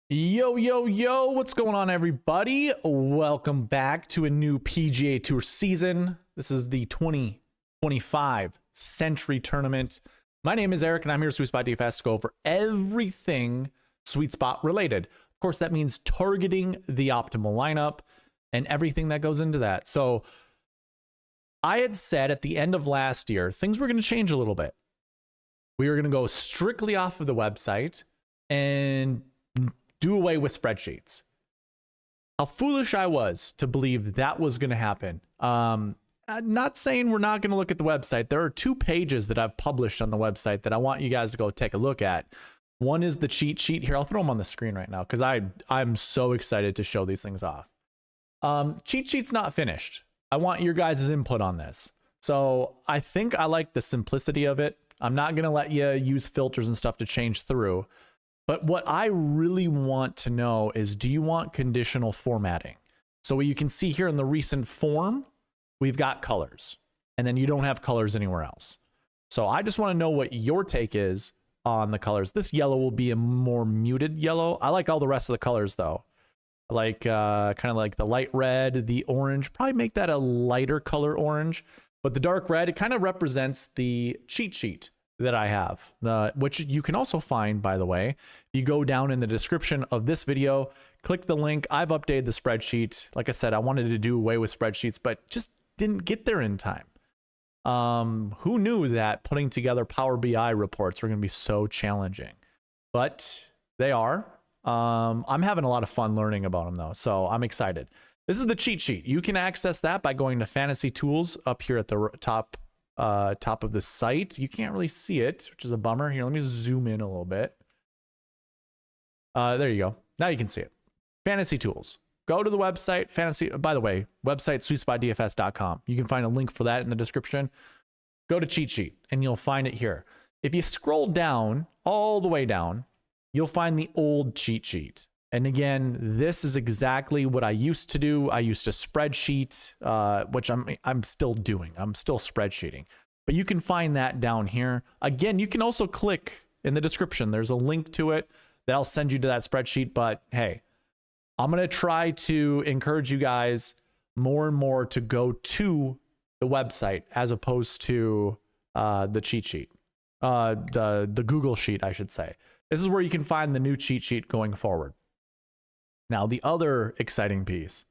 Yo, what's going on, everybody? Welcome back to a new PGA Tour season. This is the 2025 Sentry Tournament. My name is Eric, and I'm here at SweetSpotDFS to go over everything Sweet Spot related. Of course, that means targeting the optimal lineup and everything that goes into that. So I had said at the end of last year, things were going to change a little bit. We were going to go strictly off of the website and do away with spreadsheets. How foolish I was to believe that was going to happen. I'm not saying we're not going to look at the website. There are 2 pages that I've published on the website that I want you guys to go take a look at. One is the cheat sheet. Here, I'll throw them on the screen right now because I'm so excited to show these things off. Cheat sheet's not finished. I want your guys' input on this. So I think I like the simplicity of it. I'm not going to let you use filters and stuff to change through. But what I really want to know is, do you want conditional formatting? So what you can see here in the recent form, we've got colors, and then you don't have colors anywhere else. So I just want to know what your take is on the colors. This yellow will be a more muted yellow. I like all the rest of the colors though. I like kind of like the light red, the orange, probably make that a lighter color orange, but the dark red, it kind of represents the cheat sheet that I have, which you can also find, by the way. You go down in the description of this video, click the link. I've updated the spreadsheet. Like I said, I wanted to do away with spreadsheets, but just didn't get there in time. Who knew that putting together Power BI reports were going to be so challenging? But they are. I'm having a lot of fun learning about them though, so I'm excited. This is the cheat sheet. You can access that by going to Fantasy Tools up here at the top of the site. You can't really see it, which is a bummer. Here, let me zoom in a little bit. There you go. Now you can see it. Fantasy Tools. Go to the website. By the way, website SweetSpotDFS.com. You can find a link for that in the description. Go to cheat sheet and you'll find it here. If you scroll down, all the way down, you'll find the old cheat sheet. And again, this is exactly what I used to do. I used to spreadsheet, which I'm still doing. I'm still spreadsheeting. But you can find that down here. Again, you can also click in the description. There's a link to it that'll send you to that spreadsheet. But hey, I'm going to try to encourage you guys more and more to go to the website as opposed to the cheat sheet, the Google sheet, I should say. This is where you can find the new cheat sheet going forward. Now, the other exciting piece,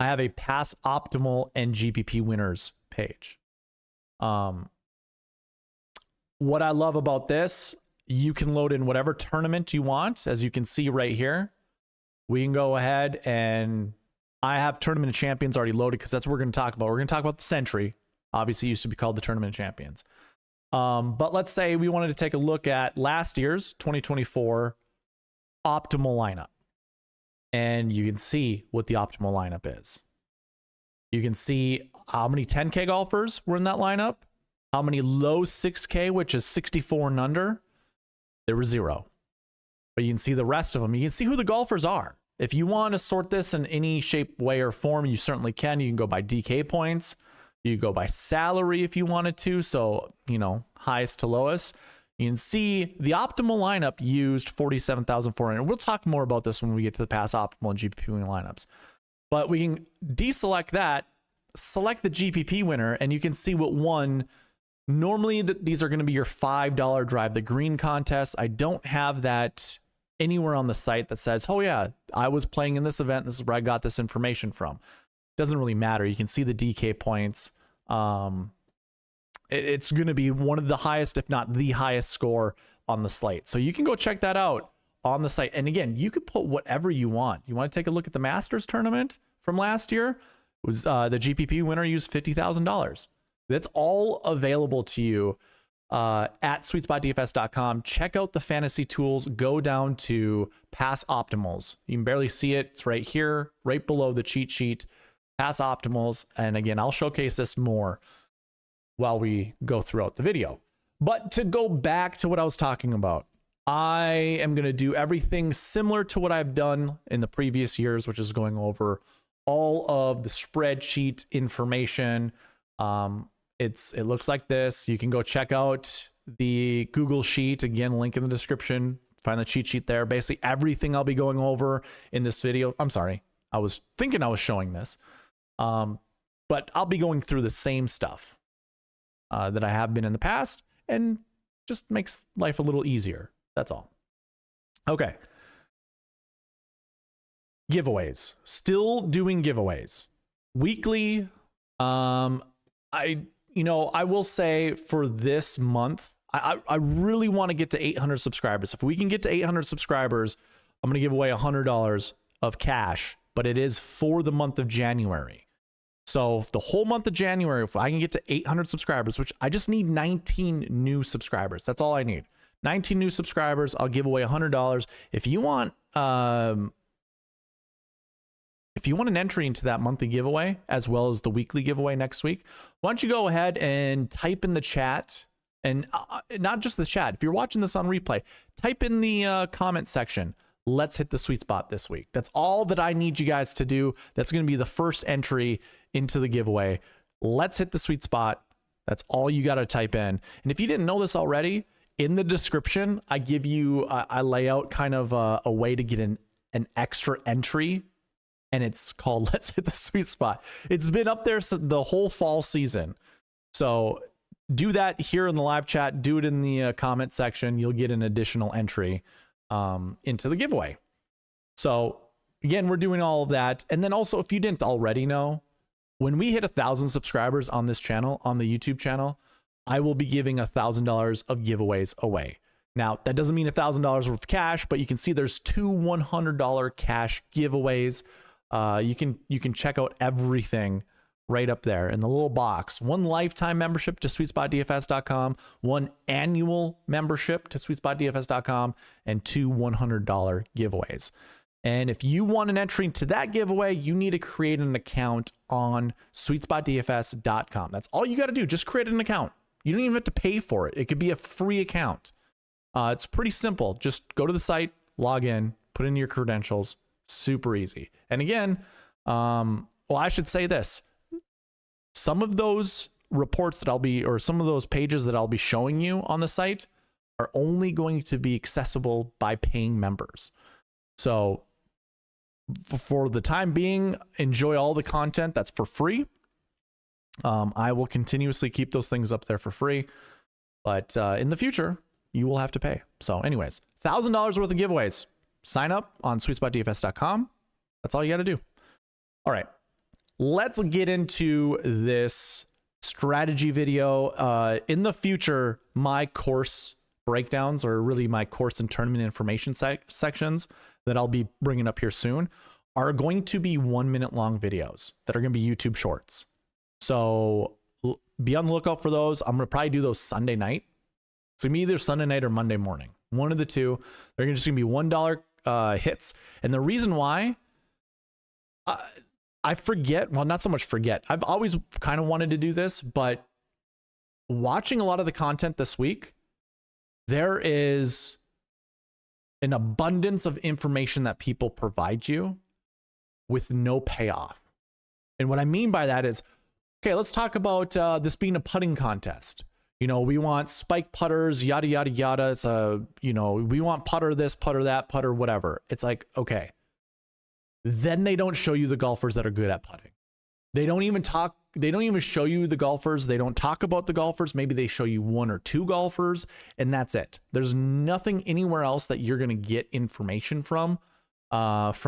I have a Pass Optimal and GPP winners page. What I love about this, you can load in whatever tournament you want. As you can see right here, we can go ahead and I have Tournament of Champions already loaded because that's what we're going to talk about. We're going to talk about the Sentry. Obviously, it used to be called the Tournament of Champions. But let's say we wanted to take a look at last year's 2024 optimal lineup. And you can see what the optimal lineup is. You can see how many 10K golfers were in that lineup, how many low 6K, which is 64 and under. There were 0. But you can see the rest of them. You can see who the golfers are. If you want to sort this in any shape, way, or form, you certainly can. You can go by DK points. You can go by salary if you wanted to. So, you know, highest to lowest. You can see the optimal lineup used 47,400. We'll talk more about this when we get to the Pass Optimal and GPP winning lineups. But we can deselect that, select the GPP winner, and you can see what won. Normally, these are going to be your $5 Drive the Green contest. I don't have that anywhere on the site that says, oh yeah, I was playing in this event. This is where I got this information from. Doesn't really matter. You can see the DK points. It's going to be one of the highest, if not the highest score on the slate. So you can go check that out on the site. And again, you could put whatever you want. You want to take a look at the Masters tournament from last year? It was the GPP winner used $50,000. That's all available to you at SweetSpotDFS.com. Check out the fantasy tools. Go down to Pass Optimals. You can barely see it. It's right here, right below the cheat sheet. Pass Optimals. And again, I'll showcase this more while we go throughout the video. But to go back to what I was talking about, I am going to do everything similar to what I've done in the previous years, which is going over all of the spreadsheet information. It looks like this. You can go check out the Google sheet, again, link in the description, Find the cheat sheet there. Basically everything I'll be going over in this video. I'm sorry. I was thinking I was showing this. But I'll be going through the same stuff that I have been in the past, and just makes life a little easier. That's all. Okay. Giveaways. Still doing giveaways. Weekly. I will say for this month, I really want to get to 800 subscribers. If we can get to 800 subscribers, I'm going to give away $100 of cash, but it is for the month of January. So the whole month of January, if I can get to 800 subscribers, which I just need 19 new subscribers. That's all I need. 19 new subscribers. I'll give away $100. If you want an entry into that monthly giveaway, as well as the weekly giveaway next week, why don't you go ahead and type in the chat, and not just the chat. If you're watching this on replay, type in the comment section, let's hit the sweet spot this week. That's all that I need you guys to do. That's going to be the first entry into the giveaway. Let's hit the sweet spot. That's all you got to type in. And if you didn't know this already, in the description, I give you, I lay out kind of a way to get an extra entry, and it's called Let's Hit the Sweet Spot. It's been up there the whole fall season. So do that here in the live chat. Do it in the comment section. You'll get an additional entry into the giveaway. So again, we're doing all of that. And then also, if you didn't already know, when we hit 1,000 subscribers on this channel, on the YouTube channel, I will be giving $1,000 of giveaways away. Now, that doesn't mean $1,000 worth of cash, but you can see there's 2 $100 cash giveaways. You can check out everything right up there in the little box. 1 lifetime membership to SweetSpotDFS.com, 1 annual membership to SweetSpotDFS.com, and 2 $100 giveaways. And if you want an entry into that giveaway, you need to create an account on SweetSpotDFS.com. That's all you got to do. Just create an account. You don't even have to pay for it. It could be a free account. It's pretty simple. Just go to the site, log in, put in your credentials. Super easy. And again, well, I should say this. Some of those reports that I'll be, or some of those pages that I'll be showing you on the site are only going to be accessible by paying members. So for the time being, enjoy all the content that's for free. I will continuously keep those things up there for free, but in the future, you will have to pay. So anyways, $1,000 worth of giveaways. Sign up on SweetSpotDFS.com. That's all you got to do. All right, let's get into this strategy video. In the future, my course breakdowns, or really my course and tournament information sections that I'll be bringing up here soon, are going to be 1 minute long videos that are going to be YouTube shorts. So be on the lookout for those. I'm going to probably do those Sunday night. It's going to be either Sunday night or Monday morning. One of the two. They're just going to be $1 hits. And the reason why, I forget, well, not so much forget. I've always kind of wanted to do this, but watching a lot of the content this week, there is an abundance of information that people provide you with no payoff. And what I mean by that is, okay, let's talk about this being a putting contest. You know, we want spike putters, yada, yada, yada. It's we want putter this, putter that, putter whatever. It's like, okay. Then they don't show you the golfers that are good at putting. They don't even show you the golfers. They don't talk about the golfers. Maybe they show you 1 or 2 golfers, and that's it. There's nothing anywhere else that you're going to get information from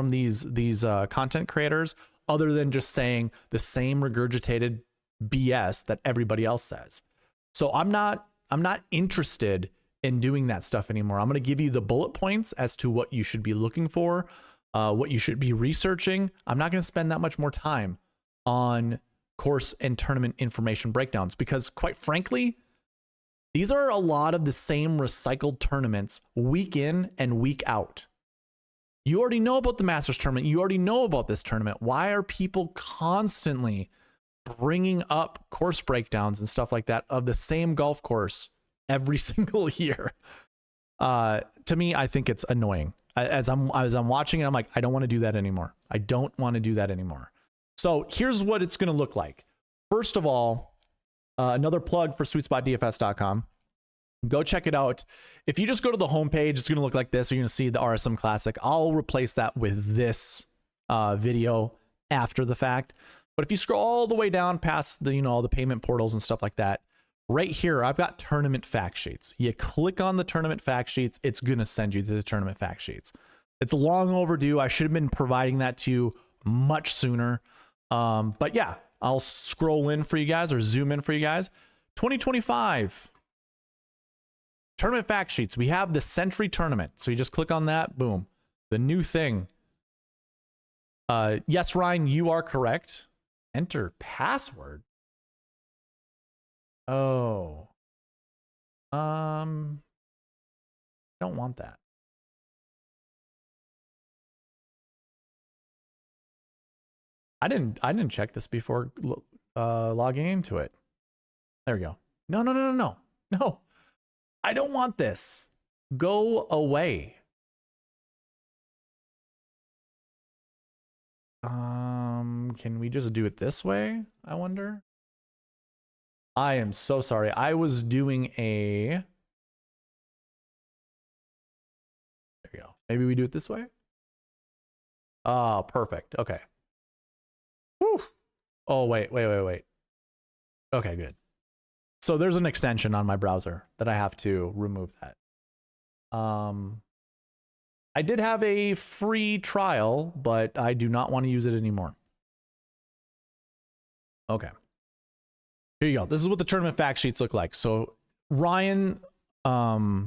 these content creators, other than just saying the same regurgitated BS that everybody else says. So I'm not interested in doing that stuff anymore. I'm going to give you the bullet points as to what you should be looking for, what you should be researching. I'm not going to spend that much more time on course and tournament information breakdowns, because quite frankly, these are a lot of the same recycled tournaments week in and week out. You already know about the Masters tournament. You already know about this tournament. Why are people constantly bringing up course breakdowns and stuff like that of the same golf course every single year? To me, I think it's annoying. As I'm watching it, I'm like, I don't want to do that anymore. I don't want to do that anymore. So here's what it's going to look like. First of all, another plug for SweetSpotDFS.com. Go check it out. If you just go to the homepage, it's going to look like this. You're going to see the RSM Classic. I'll replace that with this video after the fact. But if you scroll all the way down past the, all the payment portals and stuff like that, right here, I've got tournament fact sheets. You click on the tournament fact sheets, it's going to send you to the tournament fact sheets. It's long overdue. I should have been providing that to you much sooner. But yeah, I'll scroll in for you guys or zoom in for you guys. 2025 tournament fact sheets. We have the Sentry tournament. So you just click on that. Boom. The new thing. Yes, Ryan, you are correct. Enter password. Oh. Don't want that. I didn't check this before logging into it. There we go. No. I don't want this. Go away. Can we just do it this way? I wonder. I am so sorry. I was doing a... There we go. Maybe we do it this way? Oh, perfect. Okay. Whew. Oh, wait. Okay, good. So there's an extension on my browser that I have to remove that. I did have a free trial, but I do not want to use it anymore. Okay. Here you go. This is what the tournament fact sheets look like. So Ryan, or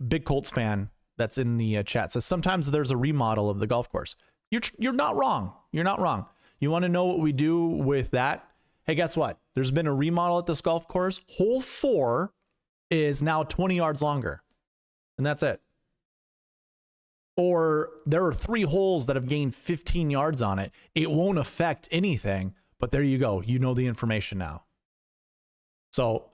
Big Colts fan that's in the chat says sometimes there's a remodel of the golf course. You're not wrong. You're not wrong. You want to know what we do with that? Hey, guess what? There's been a remodel at this golf course. Hole 4 is now 20 yards longer. And that's it. Or there are 3 holes that have gained 15 yards on it. It won't affect anything, but there you go. You know the information now. So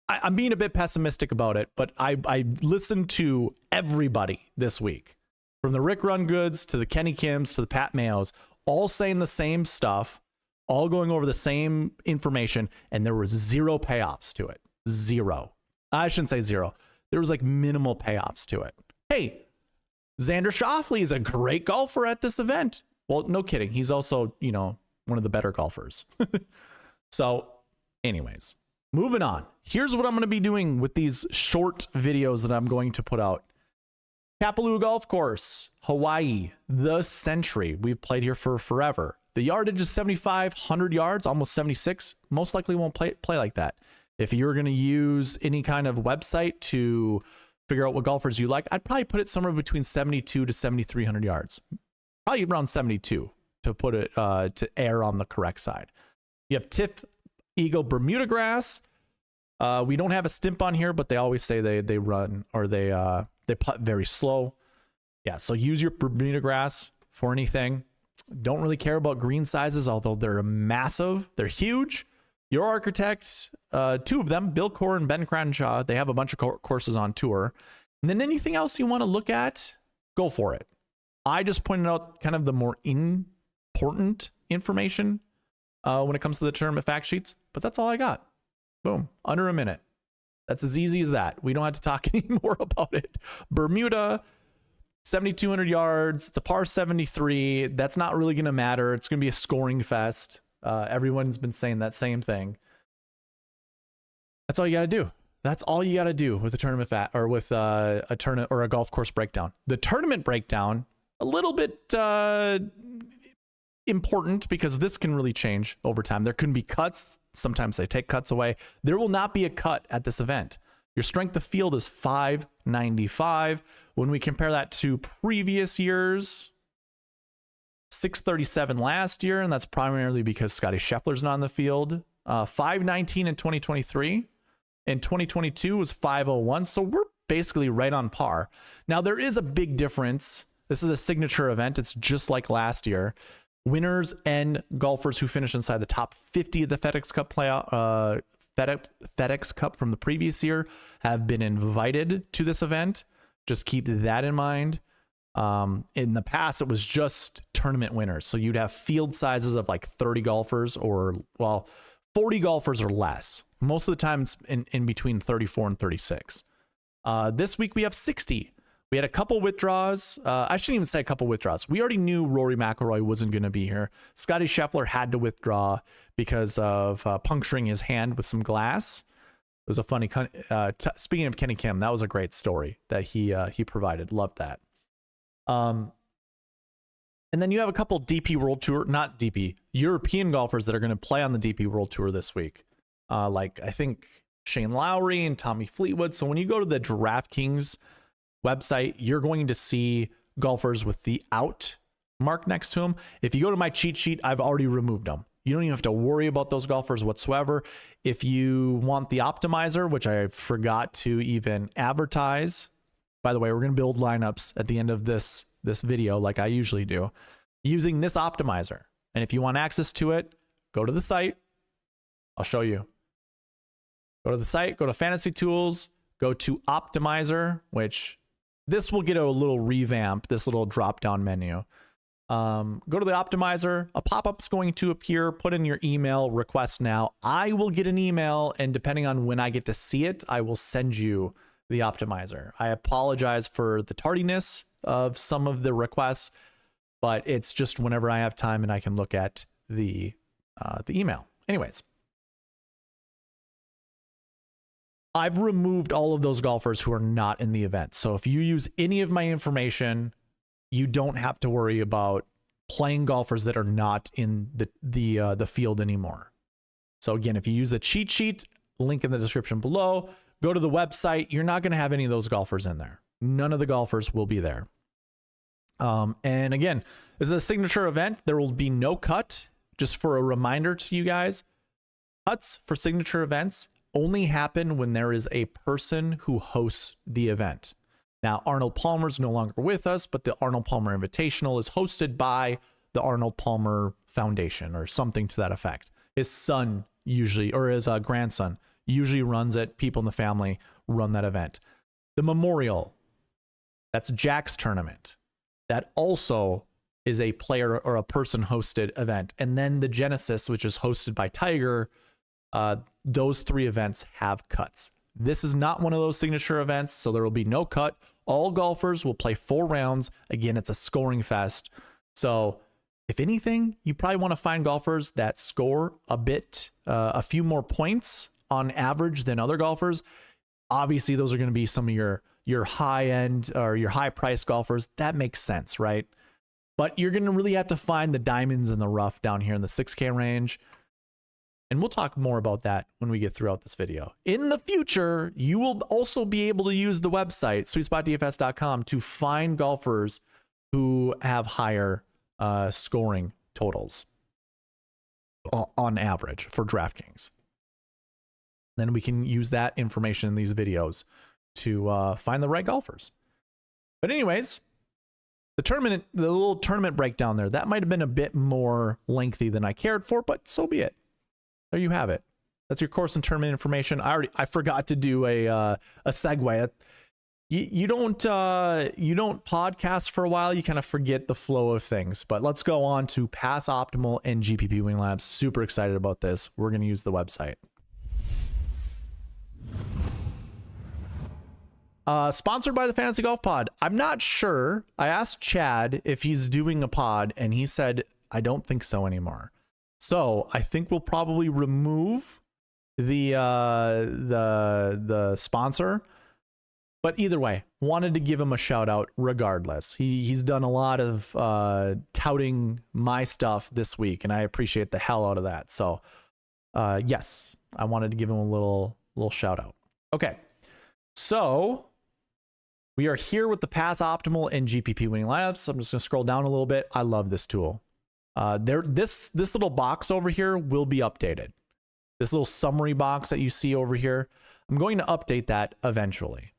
I'm being a bit pessimistic about it, but I listened to everybody this week, from the Rick Run Goods to the Kenny Kims to the Pat Mayos, all saying the same stuff, all going over the same information, and there was 0 payoffs to it. 0. I shouldn't say 0. There was like minimal payoffs to it. Hey, Xander Schauffele is a great golfer at this event. Well, no kidding. He's also, one of the better golfers. So anyways, moving on. Here's what I'm going to be doing with these short videos that I'm going to put out. Kapalua Golf Course, Hawaii, the Sentry. We've played here for forever. The yardage is 7,500 yards, almost 76. Most likely won't play like that. If you're going to use any kind of website to figure out what golfers you like, I'd probably put it somewhere between 72 to 7,300 yards. Probably around 72 to put it to err on the correct side. You have Tiff Eagle Bermuda grass. We don't have a stimp on here, but they always say they run or they putt very slow. Yeah, so use your Bermuda grass for anything. Don't really care about green sizes, although they're massive. They're huge. Your Architect, 2 of them, Bill Corr and Ben Crenshaw, they have a bunch of courses on tour. And then anything else you want to look at, go for it. I just pointed out kind of the more important information when it comes to the tournament fact sheets, but that's all I got. Boom, under a minute. That's as easy as that. We don't have to talk anymore about it. Bermuda, 7,200 yards. It's a par 73. That's not really going to matter. It's going to be a scoring fest. Everyone's been saying that same thing. That's all you got to do. That's all you got to do with a tournament or with a tournament or a golf course breakdown. The tournament breakdown, a little bit important because this can really change over time. There can be cuts. Sometimes they take cuts away. There will not be a cut at this event. Your strength of field is 595. When we compare that to previous years, 637 last year, and that's primarily because Scotty Scheffler's not on the field. 519 in 2023. In 2022 was 501. So we're basically right on par. Now there is a big difference. This is a signature event. It's just like last year. Winners and golfers who finish inside the top 50 of the FedEx Cup FedEx Cup from the previous year have been invited to this event. Just keep that in mind. In the past, it was just tournament winners. So you'd have field sizes of like 30 golfers or, well, 40 golfers or less. Most of the time it's in between 34 and 36. This week we have 60. We had a couple withdrawals. I shouldn't even say a couple withdrawals. We already knew Rory McIlroy wasn't going to be here. Scotty Scheffler had to withdraw because of puncturing his hand with some glass. It was a funny, speaking of Kenny Kim, that was a great story that he provided. Loved that. And then you have a couple DP World Tour, not DP, European golfers that are going to play on the DP World Tour this week. Like I think Shane Lowry and Tommy Fleetwood. So when you go to the DraftKings website, you're going to see golfers with the out mark next to them. If you go to my cheat sheet, I've already removed them. You don't even have to worry about those golfers whatsoever. If you want the optimizer, which I forgot to even advertise, by the way, we're going to build lineups at the end of this video like I usually do using this optimizer. And if you want access to it, go to the site. I'll show you. Go to the site, go to Fantasy Tools, go to Optimizer, which this will get a little revamp, this little drop-down menu. Go to the Optimizer, a pop-up's going to appear, put in your email, request now. I will get an email, and depending on when I get to see it, I will send you the Optimizer. I apologize for the tardiness of some of the requests, but it's just whenever I have time and I can look at the email. Anyways. I've removed all of those golfers who are not in the event. So if you use any of my information, you don't have to worry about playing golfers that are not in the field anymore. So again, if you use the cheat sheet, link in the description below, go to the website, you're not going to have any of those golfers in there. None of the golfers will be there. And again, this is a signature event. There will be no cut. Just for a reminder to you guys, cuts for signature events only happen when there is a person who hosts the event. Now, Arnold Palmer's no longer with us, but the Arnold Palmer Invitational is hosted by the Arnold Palmer Foundation or something to that effect. His son usually, or his grandson usually runs it. People in the family run that event. The Memorial, that's Jack's tournament. That also is a player or a person hosted event. And then the Genesis, which is hosted by Tiger, those three events have cuts. This is not one of those signature events, so there will be no cut. All golfers will play 4 rounds. Again, it's a scoring fest. So if anything, you probably want to find golfers that score a few more points on average than other golfers. Obviously, those are going to be some of your high end or your high price golfers. That makes sense, right? But you're going to really have to find the diamonds in the rough down here in the 6K range. And we'll talk more about that when we get throughout this video. In the future, you will also be able to use the website, SweetSpotDFS.com, to find golfers who have higher scoring totals on average for DraftKings. Then we can use that information in these videos to find the right golfers. But anyways, the little tournament breakdown there, that might have been a bit more lengthy than I cared for, but so be it. There you have it. That's your course and tournament information. I forgot to do a segue. You don't podcast for a while. You kind of forget the flow of things. But let's go on to Pass Optimal and GPP Winning Labs. Super excited about this. We're going to use the website. Sponsored by the Fantasy Golf Pod. I'm not sure. I asked Chad if he's doing a pod, and he said, I don't think so anymore. So I think we'll probably remove the sponsor, but either way, wanted to give him a shout out regardless. He's done a lot of touting my stuff this week, and I appreciate the hell out of that. So yes, I wanted to give him a little shout out. Okay, so we are here with the Pass Optimal and GPP Winning Labs. I'm just gonna scroll down a little bit. I love this tool. This little box over here will be updated. This little summary box that you see over here, I'm going to update that eventually.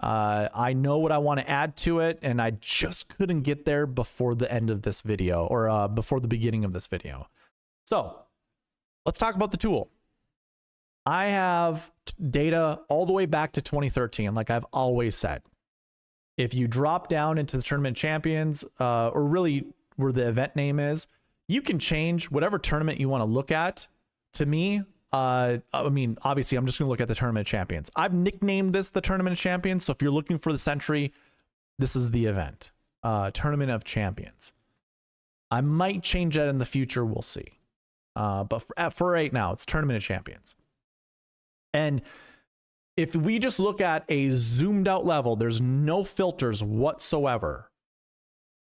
I know what I want to add to it, and I just couldn't get there before the end of this video, or before the beginning of this video. So let's talk about the tool. I have data all the way back to 2013, like I've always said. If you drop down into the Tournament Champions, or really where the event name is, you can change whatever tournament you want to look at. To me, I mean, obviously, I'm just going to look at the Tournament of Champions. I've nicknamed this the Tournament of Champions. So if you're looking for the Sentry, this is the event. Tournament of Champions. I might change that in the future. We'll see. But for right now, it's Tournament of Champions. And if we just look at a zoomed out level, there's no filters whatsoever.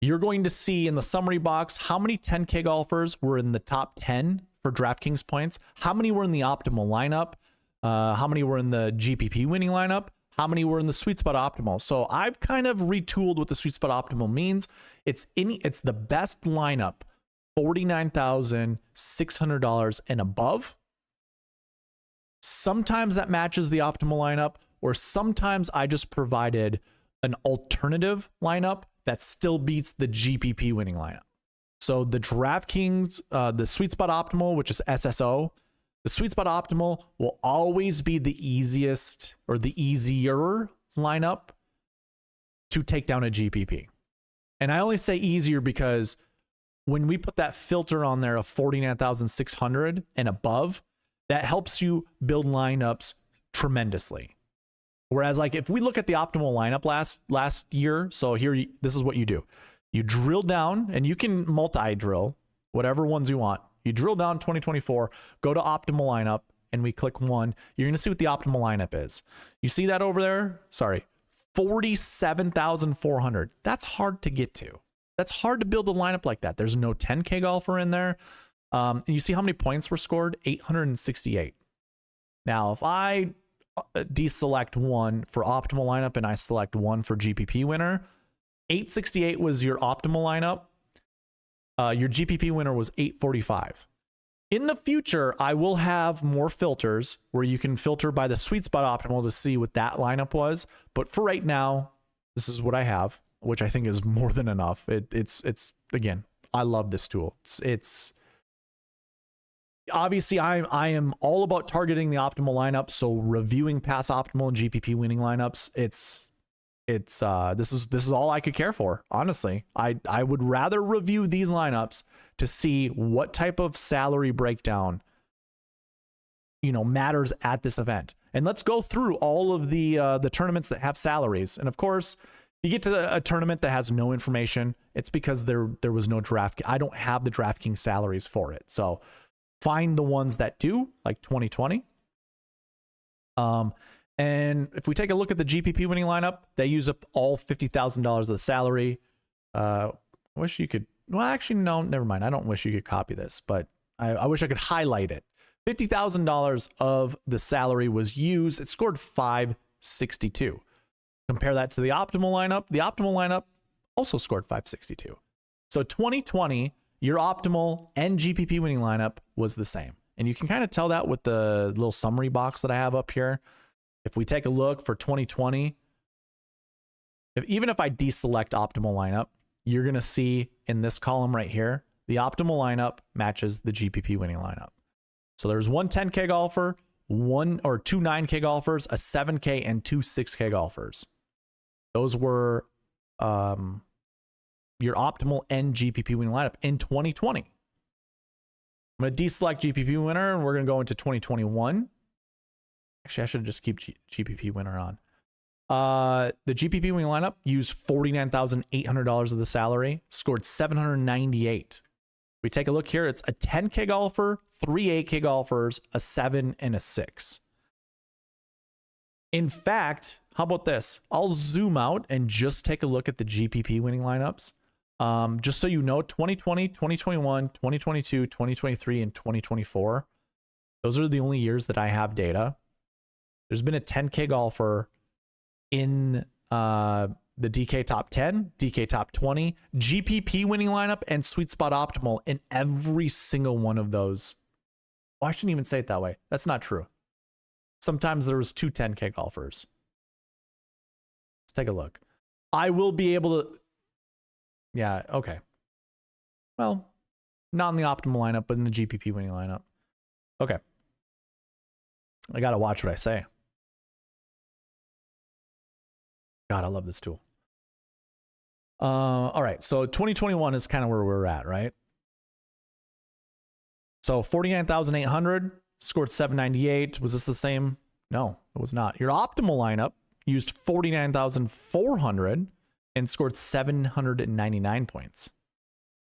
You're going to see in the summary box how many 10K golfers were in the top 10 for DraftKings points, how many were in the optimal lineup, how many were in the GPP winning lineup, how many were in the SweetSpot optimal. So I've kind of retooled what the SweetSpot optimal means. It's the best lineup, $49,600 and above. Sometimes that matches the optimal lineup, or sometimes I just provided an alternative lineup that still beats the GPP winning lineup. So the DraftKings, the SweetSpot optimal, which is SSO, the SweetSpot optimal will always be the easiest or the easier lineup to take down a GPP. And I only say easier because when we put that filter on there of 49,600 and above, that helps you build lineups tremendously. Whereas like if we look at the optimal lineup last year, so here, this is what you do. You drill down, and you can multi-drill, whatever ones you want. You drill down 2024, go to optimal lineup, and we click one. You're going to see what the optimal lineup is. You see that over there? Sorry, 47,400. That's hard to get to. That's hard to build a lineup like that. There's no 10K golfer in there. And you see how many points were scored? 868. Now, if I deselect one for optimal lineup and I select one for GPP winner, 868 was your optimal lineup. Your GPP winner was 845. In the future, I will have more filters where you can filter by the SweetSpot optimal to see what that lineup was. But for right now, this is what I have, which I think is more than enough. It's again, I love this tool. It's obviously I am all about targeting the optimal lineup. So reviewing past optimal and GPP winning lineups, this is all I could care for. Honestly, I would rather review these lineups to see what type of salary breakdown, matters at this event. And let's go through all of the tournaments that have salaries. And of course, you get to a tournament that has no information. It's because there was no draft. I don't have the DraftKings salaries for it. So find the ones that do, like 2020. And if we take a look at the GPP winning lineup, they use up all $50,000 of the salary. Wish you could, well, actually, no, never mind. I don't wish you could copy this, but I wish I could highlight it. $50,000 of the salary was used. It scored 562. Compare that to the optimal lineup. The optimal lineup also scored 562. So 2020, your optimal and GPP winning lineup was the same. And you can kind of tell that with the little summary box that I have up here. If we take a look for 2020, even if I deselect optimal lineup, you're going to see in this column right here, the optimal lineup matches the GPP winning lineup. So there's one 10K golfer, two 9K golfers, a 7K, and two 6K golfers. Those were your optimal and GPP winning lineup in 2020. I'm going to deselect GPP winner, and we're going to go into 2021. Actually, I should just keep GPP winner on. The GPP winning lineup used $49,800 of the salary, scored 798. We take a look here. It's a 10K golfer, three 8K golfers, a 7, and a 6. In fact, how about this? I'll zoom out and just take a look at the GPP winning lineups. Just so you know, 2020, 2021, 2022, 2023, and 2024. Those are the only years that I have data. There's been a 10K golfer in the DK top 10, DK top 20, GPP winning lineup, and SweetSpot optimal in every single one of those. Oh, I shouldn't even say it that way. That's not true. Sometimes there was two 10K golfers. Let's take a look. I will be able to... Yeah, okay. Well, not in the optimal lineup, but in the GPP winning lineup. Okay. I got to watch what I say. God, I love this tool. All right, so 2021 is kind of where we're at, right? So 49,800, scored 798. Was this the same? No, it was not. Your optimal lineup used 49,400 and scored 799 points.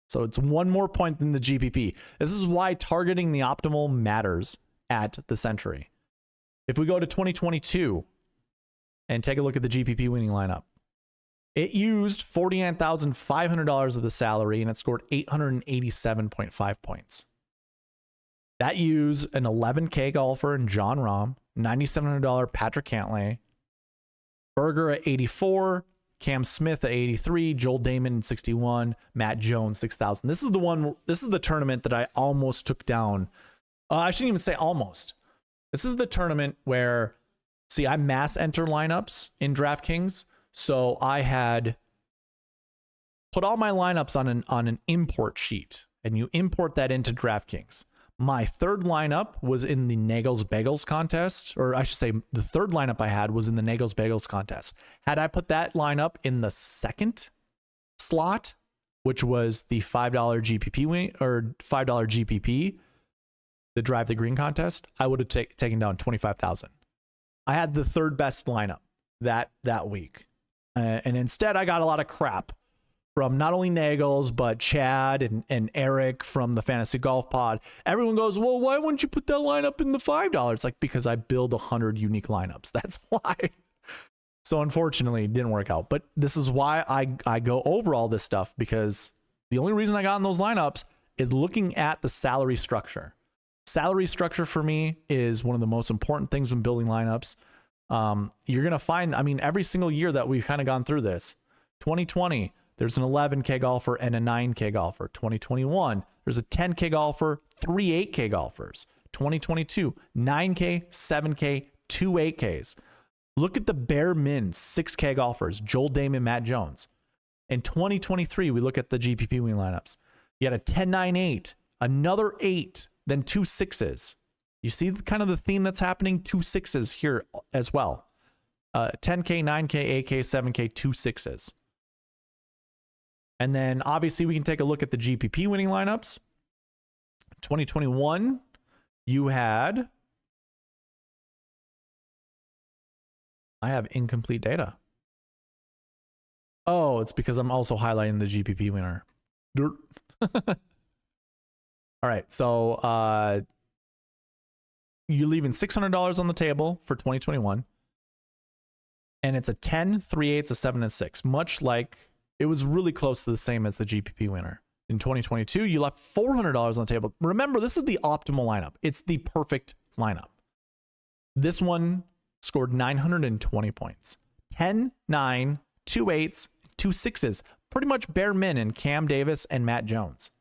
So it's one more point than the GPP. This is why targeting the optimal matters at the Sentry. If we go to 2022 and take a look at the GPP winning lineup, it used $49,500 of the salary and it scored 887.5 points. That used an 11K golfer in John Rahm, $9,700 Patrick Cantlay, Berger at 84, Cam Smith at 83, Joel Damon at 61, Matt Jones 6,000. This is the one. This is the tournament that I almost took down. I shouldn't even say almost. This is the tournament where, see, I mass enter lineups in DraftKings. So I had put all my lineups on an import sheet, and you import that into DraftKings. My third lineup was in the Nagels Bagels contest, or I should say the third lineup I had was in the Nagels Bagels contest. Had I put that lineup in the second slot, which was the $5 GPP win, or $5 GPP, the Drive the Green contest, I would have taken down 25,000. I had the third best lineup that week. And instead, I got a lot of crap from not only Nagels, but Chad and Eric from the Fantasy Golf Pod. Everyone goes, well, why wouldn't you put that lineup in the $5? It's like, because I build 100 unique lineups. That's why. So unfortunately, it didn't work out. But this is why I go over all this stuff, because the only reason I got in those lineups is looking at the salary structure. Salary structure for me is one of the most important things when building lineups. You're going to find, I mean, every single year that we've kind of gone through this, 2020, there's an 11K golfer and a 9K golfer. 2021, there's a 10K golfer, 3 8K golfers. 2022, 9K, 7K, 2 8Ks. Look at the bare min 6K golfers, Joel Damon, Matt Jones. In 2023, we look at the GPP wing lineups. You had a 10, 9, 8, another 8, then 2 6s. You see kind of the theme that's happening? 2 6s here as well. 10K, 9K, 8K, 7K, 2 6s. And then obviously we can take a look at the GPP winning lineups. 2021, you had... I have incomplete data. Oh, it's because I'm also highlighting the GPP winner. Dirt. All right, so... you're leaving $600 on the table for 2021. And it's a 10, 3 8, a 7, and 6. Much like it was really close to the same as the GPP winner. In 2022, you left $400 on the table. Remember, this is the optimal lineup. It's the perfect lineup. This one scored 920 points. 10, 9, 2 8s, 2 6s. Pretty much bare min in Cam Davis and Matt Jones.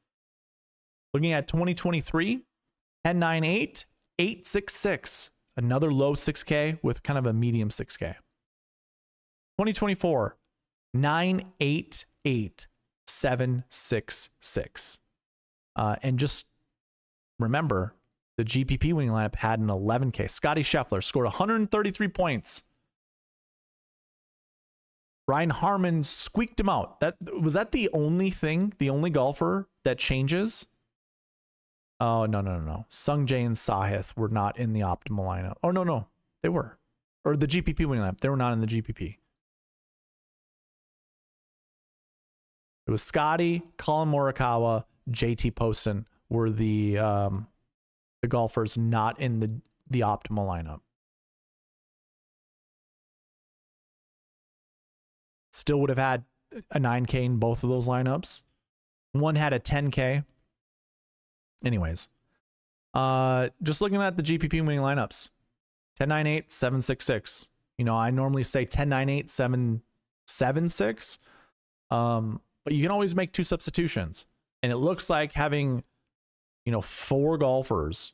Looking at 2023, 10, 9, 8, 8, 6, 6. Another low 6K with kind of a medium 6K. 2024, 9, 8, 8, 7, 6, 6. And just remember, the GPP winning lineup had an 11K. Scotty Scheffler scored 133 points. Brian Harmon squeaked him out. Was that the only thing, the only golfer that changes? Oh, no. Sung Jae and Sahith were not in the optimal lineup. Oh, no. They were. Or the GPP winning lineup. They were not in the GPP. It was Scotty, Colin Morikawa, JT Poston were the golfers not in the optimal lineup. Still would have had a 9K in both of those lineups. One had a 10K. Anyways, just looking at the GPP winning lineups, 10, 9, 8, 7, 6, 6. You know, I normally say 10, 9, 8, 7, 7, 6. But you can always make 2 substitutions. And it looks like having, 4 golfers.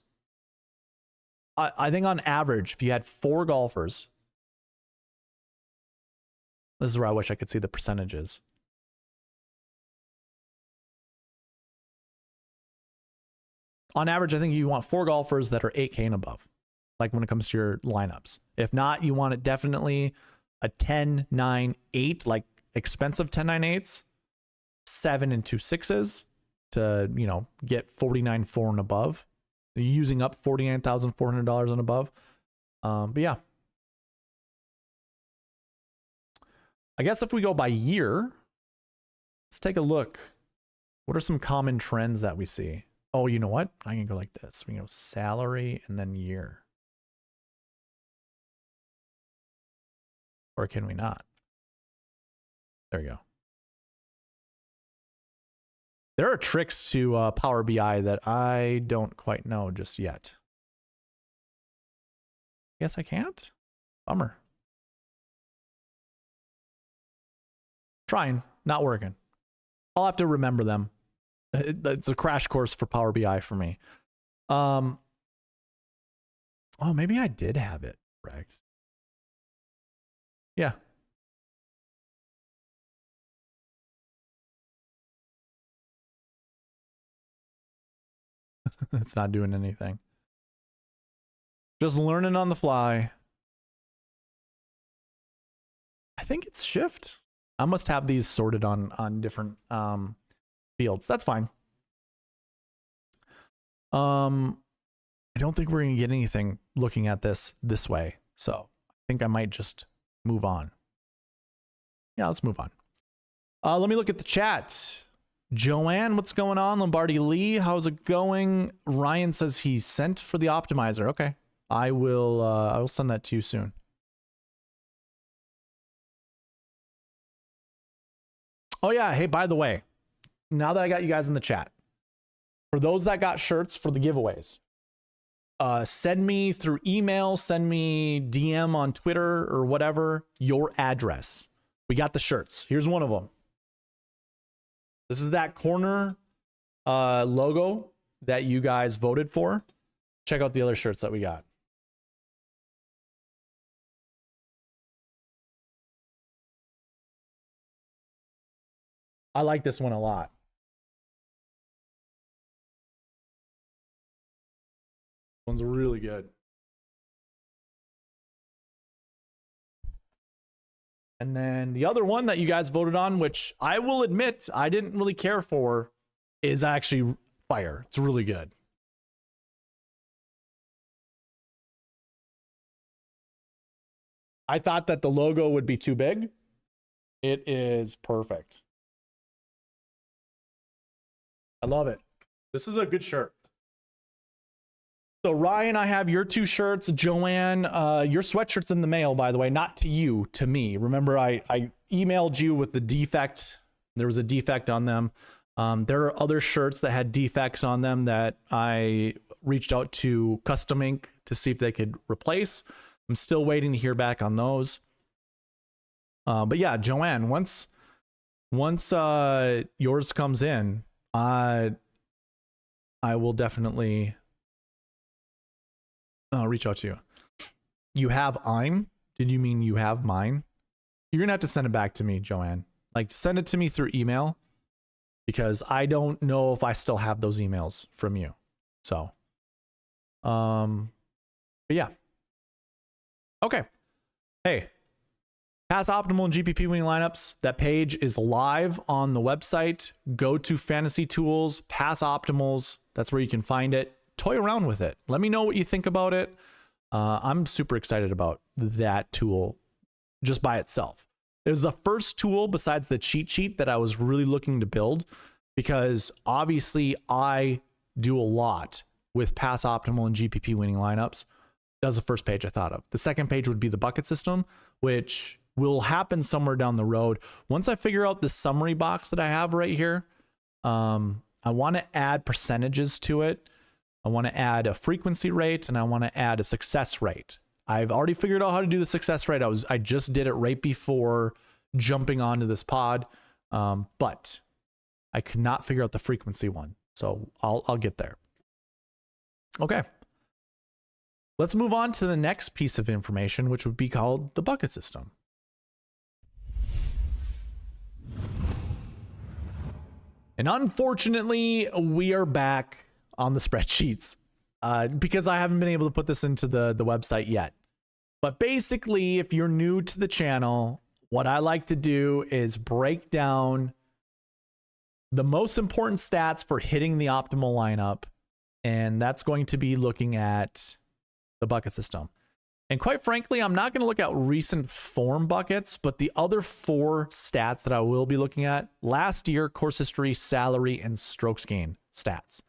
I think on average, if you had 4 golfers, this is where I wish I could see the percentages. On average, I think you want 4 golfers that are 8K and above, like when it comes to your lineups. If not, you want it definitely a 10, 9, 8, like expensive 10, 9, 8s, 7 and 2 6s to, get 49, 4 and above. using up $49,400 and above. But yeah, I guess if we go by year, let's take a look. What are some common trends that we see? Oh, you know what? I can go like this. We can go salary and then year. Or can we not? There we go. There are tricks to Power BI that I don't quite know just yet. Guess I can't? Bummer. Trying, not working. I'll have to remember them. It's a crash course for Power BI for me. Oh, maybe I did have it, Rex. Yeah. It's not doing anything. Just learning on the fly. I think it's shift. I must have these sorted on different fields. That's fine. I don't think we're going to get anything looking at this way. So I think I might just move on. Yeah, let's move on. Let me look at the chat. Joanne, what's going on? Lombardi Lee, how's it going? Ryan says he sent for the optimizer. Okay. I will send that to you soon. Oh yeah, hey, by the way, now that I got you guys in the chat, for those that got shirts for the giveaways, send me through email, send me DM on Twitter or whatever, your address. We got the shirts. Here's one of them. This is that corner logo that you guys voted for. Check out the other shirts that we got. I like this one a lot. One's really good. And then the other one that you guys voted on, which I will admit I didn't really care for, is actually fire. It's really good. I thought that the logo would be too big. It is perfect. I love it. This is a good shirt. So Ryan, I have your two shirts. Joanne, your sweatshirt's in the mail, by the way, not to you, to me. Remember, I emailed you with the defect. There was a defect on them. There are other shirts that had defects on them that I reached out to Custom Ink to see if they could replace. I'm still waiting to hear back on those. But yeah, Joanne, once yours comes in, I will definitely reach out to you. You have I'm? Did you mean you have mine? You're gonna have to send it back to me, Joanne. Like, send it to me through email, because I don't know if I still have those emails from you. So, but yeah. Okay. Hey, Pass Optimal and GPP winning lineups. That page is live on the website. Go to Fantasy Tools, Pass Optimals. That's where you can find it. Toy around with it. Let me know what you think about it. I'm super excited about that tool just by itself. It was the first tool besides the cheat sheet that I was really looking to build, because obviously I do a lot with Pass Optimal and GPP winning lineups. That was the first page I thought of. The second page would be the bucket system, which will happen somewhere down the road. Once I figure out the summary box that I have right here, I want to add percentages to it. I want to add a frequency rate, and I want to add a success rate. I've already figured out how to do the success rate. I just did it right before jumping onto this pod, but I could not figure out the frequency one. So I'll get there. Okay. Let's move on to the next piece of information, which would be called the bucket system. And unfortunately, we are back on the spreadsheets because I haven't been able to put this into the website yet. But basically, if you're new to the channel, what I like to do is break down the most important stats for hitting the optimal lineup And that's going to be looking at the bucket system. And quite frankly, I'm not going to look at recent form buckets, but the other 4 stats that I will be looking at: last year, course history, salary, and strokes gain stats.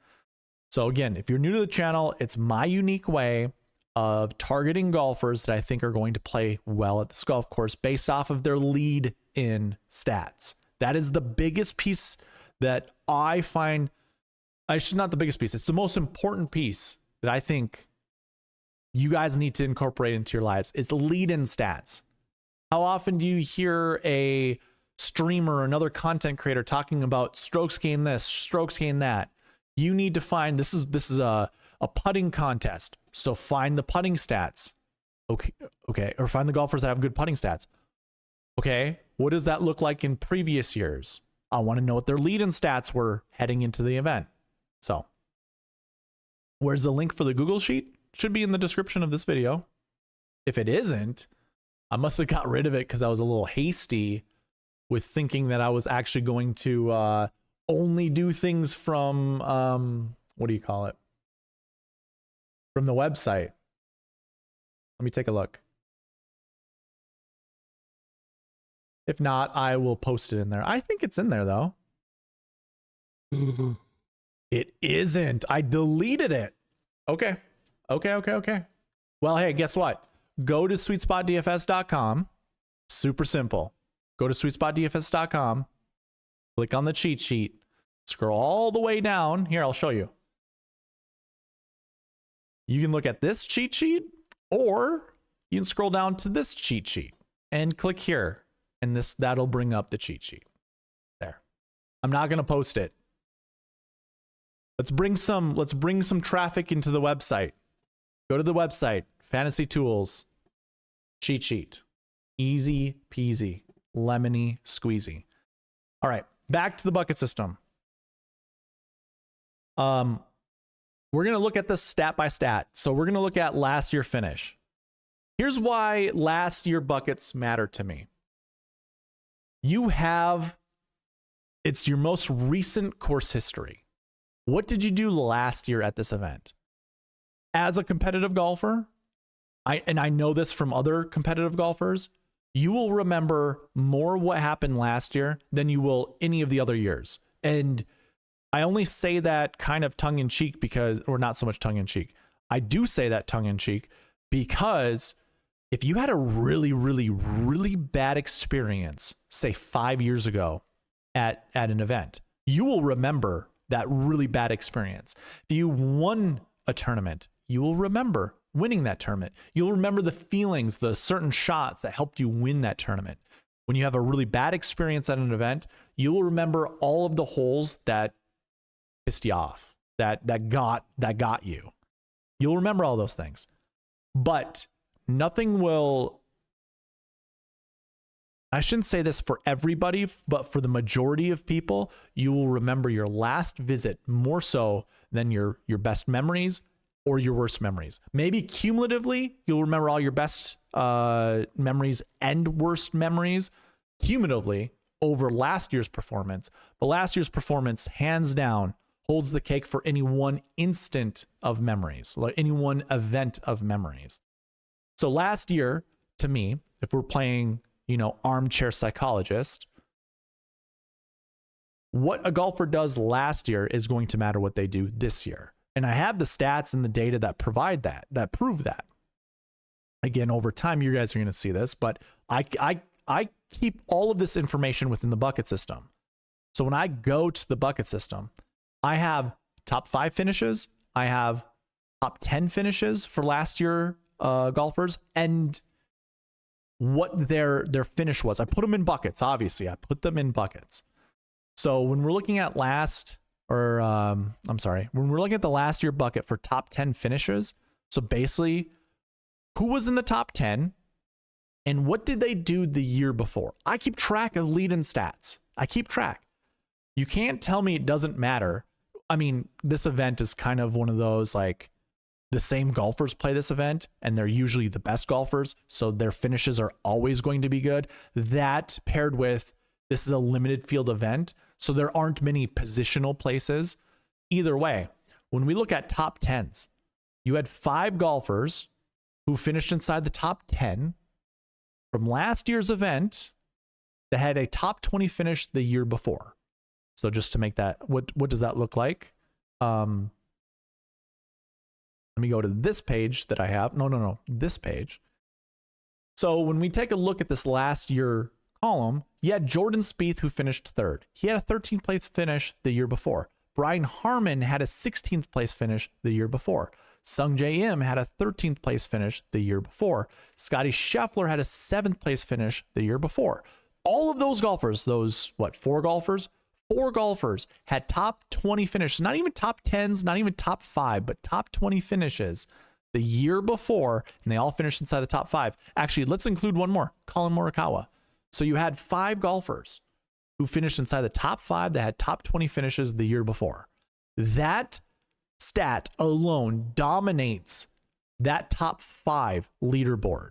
So again, if you're new to the channel, it's my unique way of targeting golfers that I think are going to play well at this golf course based off of their lead in stats. That is the biggest piece that I find. Not the biggest piece. It's the most important piece that I think you guys need to incorporate into your lives is the lead-in stats. How often do you hear a streamer or another content creator talking about strokes gain this, strokes gain that? You need to find, this is a putting contest. So find the putting stats. Okay. Or find the golfers that have good putting stats. Okay. What does that look like in previous years? I want to know what their lead-in stats were heading into the event. So where's the link for the Google Sheet? Should be in the description of this video. If it isn't, I must have got rid of it because I was a little hasty with thinking that I was actually going to only do things from, what do you call it? From the website. Let me take a look. If not, I will post it in there. I think it's in there though. It isn't. I deleted it. Okay. Well, hey, guess what? Go to SweetSpotDFS.com. Super simple. Go to SweetSpotDFS.com. Click on the cheat sheet. Scroll all the way down. Here, I'll show you. You can look at this cheat sheet, or you can scroll down to this cheat sheet and click here. And that'll bring up the cheat sheet. There. I'm not going to post it. Let's bring some traffic into the website. Go to the website, Fantasy Tools, cheat sheet. Easy peasy, lemony squeezy. All right, back to the bucket system. We're going to look at this stat by stat. So we're going to look at last year finish. Here's why last year buckets matter to me. It's your most recent course history. What did you do last year at this event? As a competitive golfer, I know this from other competitive golfers, you will remember more what happened last year than you will any of the other years. And I only say that kind of tongue in cheek or not so much tongue in cheek. I do say that tongue in cheek because if you had a really, really, really bad experience, say 5 years ago at an event, you will remember that really bad experience. If you won a tournament, you will remember winning that tournament. You'll remember the feelings, the certain shots that helped you win that tournament. When you have a really bad experience at an event, you will remember all of the holes that pissed you off, that got you. You'll remember all those things. But nothing will, I shouldn't say this for everybody, but for the majority of people, you will remember your last visit more so than your best memories or your worst memories. Maybe cumulatively, you'll remember all your best memories and worst memories cumulatively over last year's performance. But last year's performance, hands down, holds the cake for any one instant of memories, like any one event of memories. So last year, to me, if we're playing, armchair psychologist, what a golfer does last year is going to matter what they do this year. And I have the stats and the data that provide that prove that. Again, over time, you guys are going to see this, but I keep all of this information within the bucket system. So when I go to the bucket system, I have top 5 finishes. I have top 10 finishes for last year golfers and what their finish was. I put them in buckets, obviously. I put them in buckets. So when we're looking at when we're looking at the last year bucket for top 10 finishes, so basically who was in the top 10 and what did they do the year before? I keep track of lead-in stats. I keep track. You can't tell me it doesn't matter. I mean, this event is kind of one of those, like, the same golfers play this event and they're usually the best golfers, so their finishes are always going to be good. That paired with this is a limited field event, so there aren't many positional places. Either way, When we look at top 10s, you had 5 golfers who finished inside the top 10 from last year's event that had a top 20 finish the year before. So just to make that, what does that look like? Let me go to this page that I have. No, this page. So when we take a look at this last year column, you had Jordan Spieth who finished 3rd. He had a 13th place finish the year before. Brian Harmon had a 16th place finish the year before. Sung J M had a 13th place finish the year before. Scotty Scheffler had a 7th place finish the year before. All of those golfers, those, what, 4 golfers? 4 golfers had top 20 finishes, not even top 10s, not even top 5, but top 20 finishes the year before, and they all finished inside the top 5. Actually, let's include one more, Colin Morikawa. So you had 5 golfers who finished inside the top 5 that had top 20 finishes the year before. That stat alone dominates that top 5 leaderboard,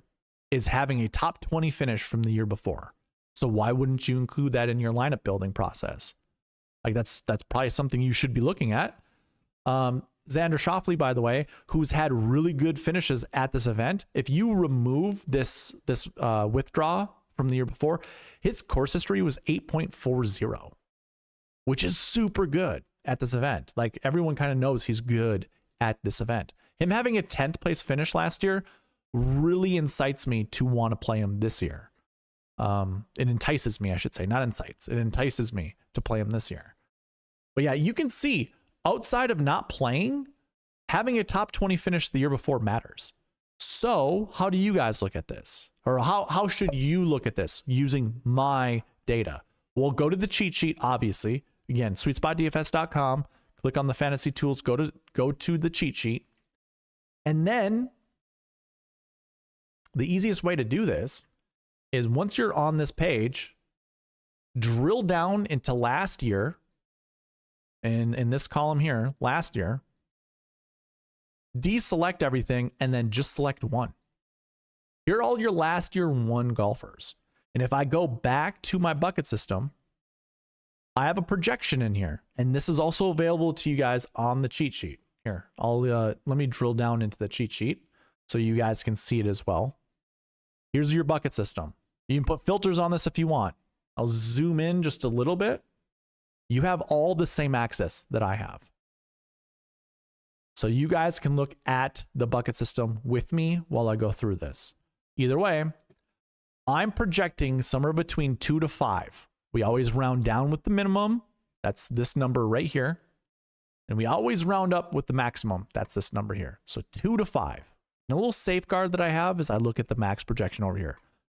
is having a top 20 finish from the year before. So why wouldn't you include that in your lineup building process? Like that's probably something you should be looking at. Xander Schauffele, by the way, who's had really good finishes at this event. If you remove this withdraw from the year before, his course history was 8.40, which is super good at this event. Like everyone kind of knows he's good at this event. Him having a 10th place finish last year really incites me to want to play him this year. It entices me, I should say, not incites. It entices me to play him this year. But yeah, you can see outside of not playing, having a top 20 finish the year before matters. So how do you guys look at this? Or how should you look at this using my data? Well, go to the cheat sheet, obviously. Again, SweetSpotDFS.com. Click on the fantasy tools, go to the cheat sheet. And then the easiest way to do this is once you're on this page, drill down into last year, and in this column here, last year, deselect everything, and then just select one. Here are all your last year 1 golfers. And if I go back to my bucket system, I have a projection in here, and this is also available to you guys on the cheat sheet. Here, let me drill down into the cheat sheet so you guys can see it as well. Here's your bucket system. You can put filters on this if you want. I'll zoom in just a little bit. You have all the same access that I have. So you guys can look at the bucket system with me while I go through this. Either way, I'm projecting somewhere between 2 to 5. We always round down with the minimum. That's this number right here. And we always round up with the maximum. That's this number here. So 2 to 5. And a little safeguard that I have is I look at the max projection over here,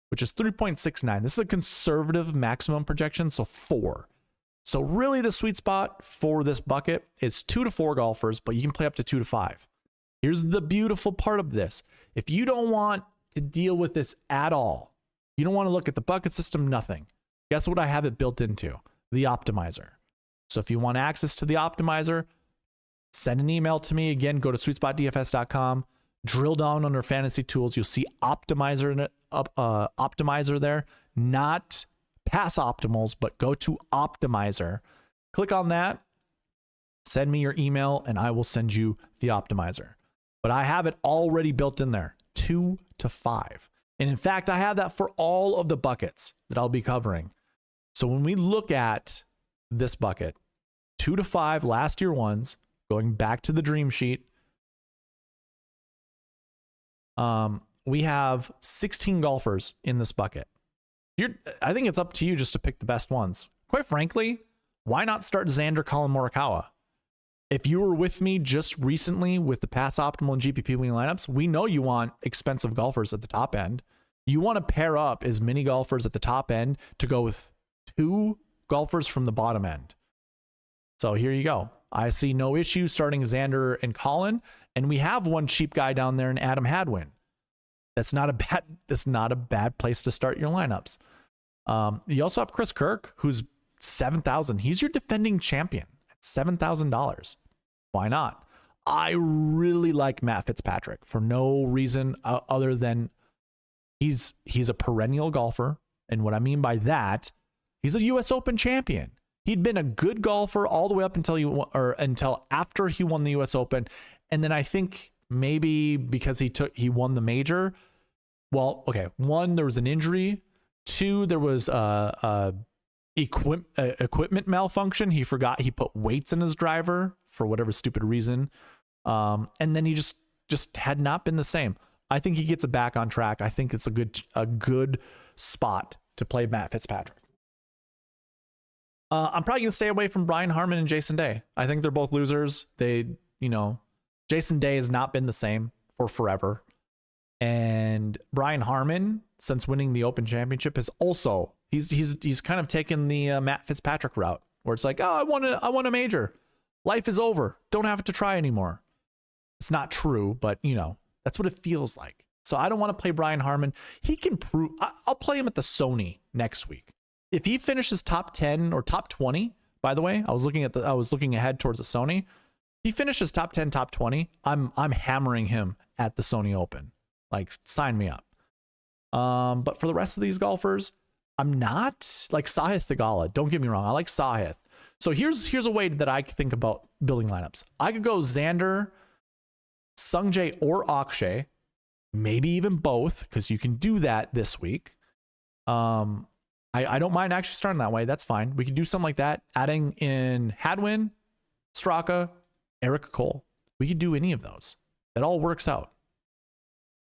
which is 3.69. This is a conservative maximum projection, so 4. So really the sweet spot for this bucket is 2 to 4 golfers, but you can play up to 2 to 5. Here's the beautiful part of this. If you don't want to deal with this at all, you don't want to look at the bucket system, nothing. Guess what I have it built into? The optimizer. So if you want access to the optimizer, send an email to me. Again, go to SweetSpotDFS.com. Drill down under fantasy tools. You'll see optimizer there, not pass optimals, but go to optimizer. Click on that. Send me your email and I will send you the optimizer. But I have it already built in there, 2 to 5. And in fact, I have that for all of the buckets that I'll be covering. So when we look at this bucket, 2 to 5 last year ones, going back to the dream sheet, we have 16 golfers in this bucket. I think it's up to you just to pick the best ones. Quite frankly, why not start Xander, Colin Morikawa? If you were with me just recently with the Pass Optimal and GPP winning lineups, we know you want expensive golfers at the top end. You want to pair up as many golfers at the top end to go with 2 golfers from the bottom end. So here you go. I see no issue starting Xander and Colin, and we have one cheap guy down there in Adam Hadwin. That's not a bad place to start your lineups. You also have Chris Kirk, who's $7,000. He's your defending champion at $7,000. Why not? I really like Matt Fitzpatrick for no reason other than he's a perennial golfer. And what I mean by that, he's a US Open champion. He'd been a good golfer all the way up until after he won the US Open. And then I think maybe because he won the major. Well, okay. 1, there was an injury. 2, there was equipment malfunction. He forgot he put weights in his driver for whatever stupid reason. And then he just had not been the same. I think he gets it back on track. I think it's a good spot to play Matt Fitzpatrick. I'm probably going to stay away from Brian Harman and Jason Day. I think they're both losers. Jason Day has not been the same for forever. And Brian Harman, since winning the Open Championship, has also, he's kind of taken the Matt Fitzpatrick route, where it's like, oh, I won a major. Life is over. Don't have to try anymore. It's not true, but that's what it feels like. So I don't want to play Brian Harman. He can prove. I'll play him at the Sony next week. If he finishes top 10 or top 20, by the way, I was looking ahead towards the Sony. He finishes top 10, top 20. I'm hammering him at the Sony Open. Like, sign me up. But for the rest of these golfers, I'm not like Sahith Theegala. Don't get me wrong. I like Sahith. So here's a way that I think about building lineups. I could go Xander, Sungjae, or Akshay, maybe even both, because you can do that this week. I don't mind actually starting that way. That's fine. We could do something like that. Adding in Hadwin, Straka, Eric Cole. We could do any of those. It all works out.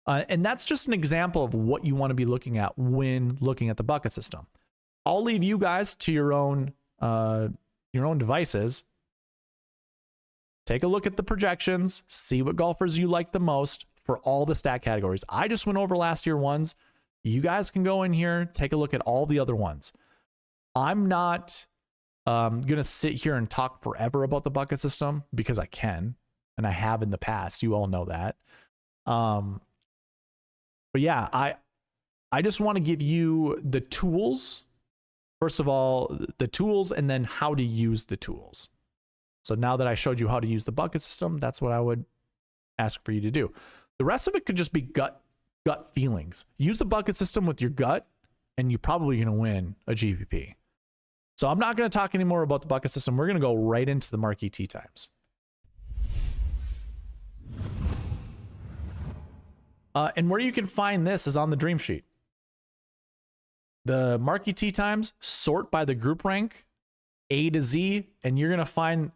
And that's just an example of what you want to be looking at when looking at the bucket system. I'll leave you guys to your own devices. Take a look at the projections, see what golfers you like the most for all the stat categories. I just went over last year ones. You guys can go in here, take a look at all the other ones. I'm not going to sit here and talk forever about the bucket system because I can, and I have in the past. You all know that. But yeah, I just want to give you the tools. First of all, the tools, and then how to use the tools. So now that I showed you how to use the bucket system, that's what I would ask for you to do. The rest of it could just be gut feelings. Use the bucket system with your gut, and you're probably going to win a GPP. So I'm not going to talk anymore about the bucket system. We're going to go right into the Marquee Tee Times. And where you can find this is on the Dream Sheet. The Marquee Tee Times sort by the group rank, A to Z, and you're going to find,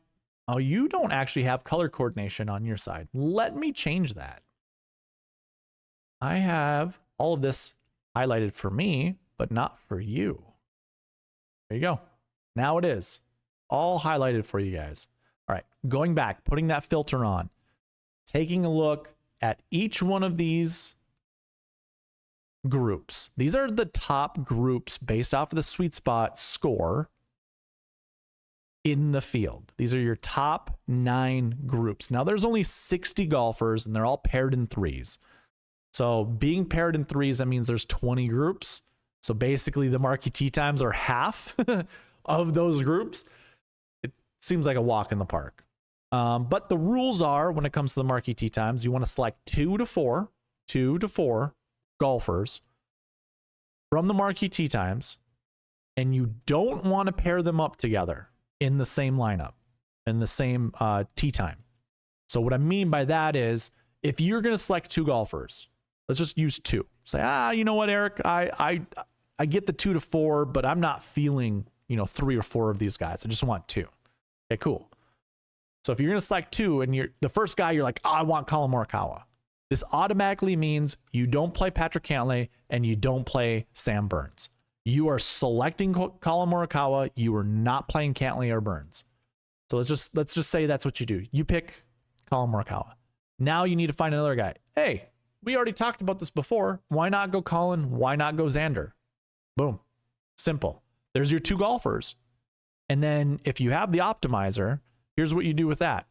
oh, you don't actually have color coordination on your side. Let me change that. I have all of this highlighted for me, but not for you. There you go. Now it is all highlighted for you guys. All right, going back, putting that filter on, taking a look at each one of these groups. These are the top groups based off of the SweetSpot score in the field. These are your top 9 groups. Now there's only 60 golfers and they're all paired in threes. So being paired in threes, that means there's 20 groups. So basically the Marquee Tee Times are half of those groups. It seems like a walk in the park. But the rules are, when it comes to the Marquee Tee Times, you want to select 2 to 4 golfers from the Marquee Tee Times, and you don't want to pair them up together in the same lineup, in the same tee time. So what I mean by that is, if you're going to select 2 golfers, let's just use 2. Say, you know what, Eric, I get the 2 to 4, but I'm not feeling, 3 or 4 of these guys. I just want 2. Okay, cool. So if you're going to select 2 and you're the first guy, you're like, I want Collin Morikawa. This automatically means you don't play Patrick Cantlay and you don't play Sam Burns. You are selecting Collin Morikawa. You are not playing Cantlay or Burns. So let's just say that's what you do. You pick Collin Morikawa. Now you need to find another guy. Hey, we already talked about this before. Why not go Collin? Why not go Xander? Boom. Simple. There's your 2 golfers. And then if you have the optimizer, here's what you do with that.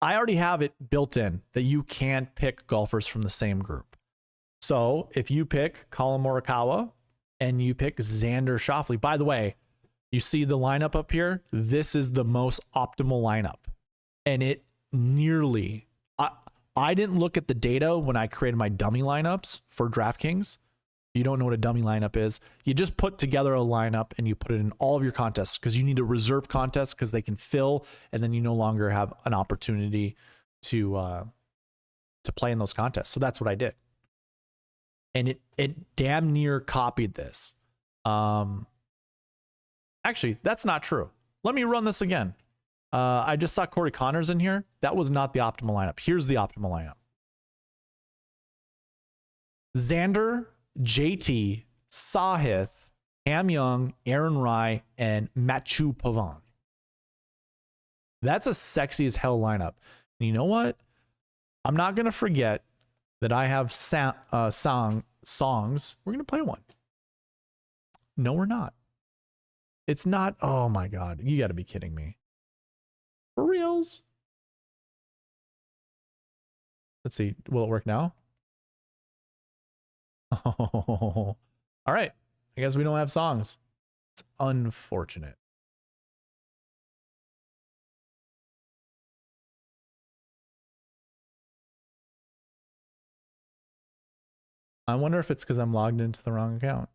I already have it built in that you can't pick golfers from the same group. So if you pick Collin Morikawa and you pick Xander Schauffele, by the way, you see the lineup up here? This is the most optimal lineup. And it nearly, I didn't look at the data when I created my dummy lineups for DraftKings you don't know what a dummy lineup is, you just put together a lineup and you put it in all of your contests, because you need to reserve contests because they can fill, and then you no longer have an opportunity to play in those contests. So that's what I did. And it damn near copied this. Actually, that's not true. Let me run this again. I just saw Corey Connors in here. That was not the optimal lineup. Here's the optimal lineup. Xander, JT, Sahith, Cam Young, Aaron Rai, and Mathieu Pavon. That's a sexy as hell lineup. And you know what? I'm not going to forget that I have songs. We're going to play one. No, we're not. It's not. Oh my God. You got to be kidding me. For reals? Let's see. Will it work now? Oh. All right. I guess we don't have songs. It's unfortunate. I wonder if it's because I'm logged into the wrong account.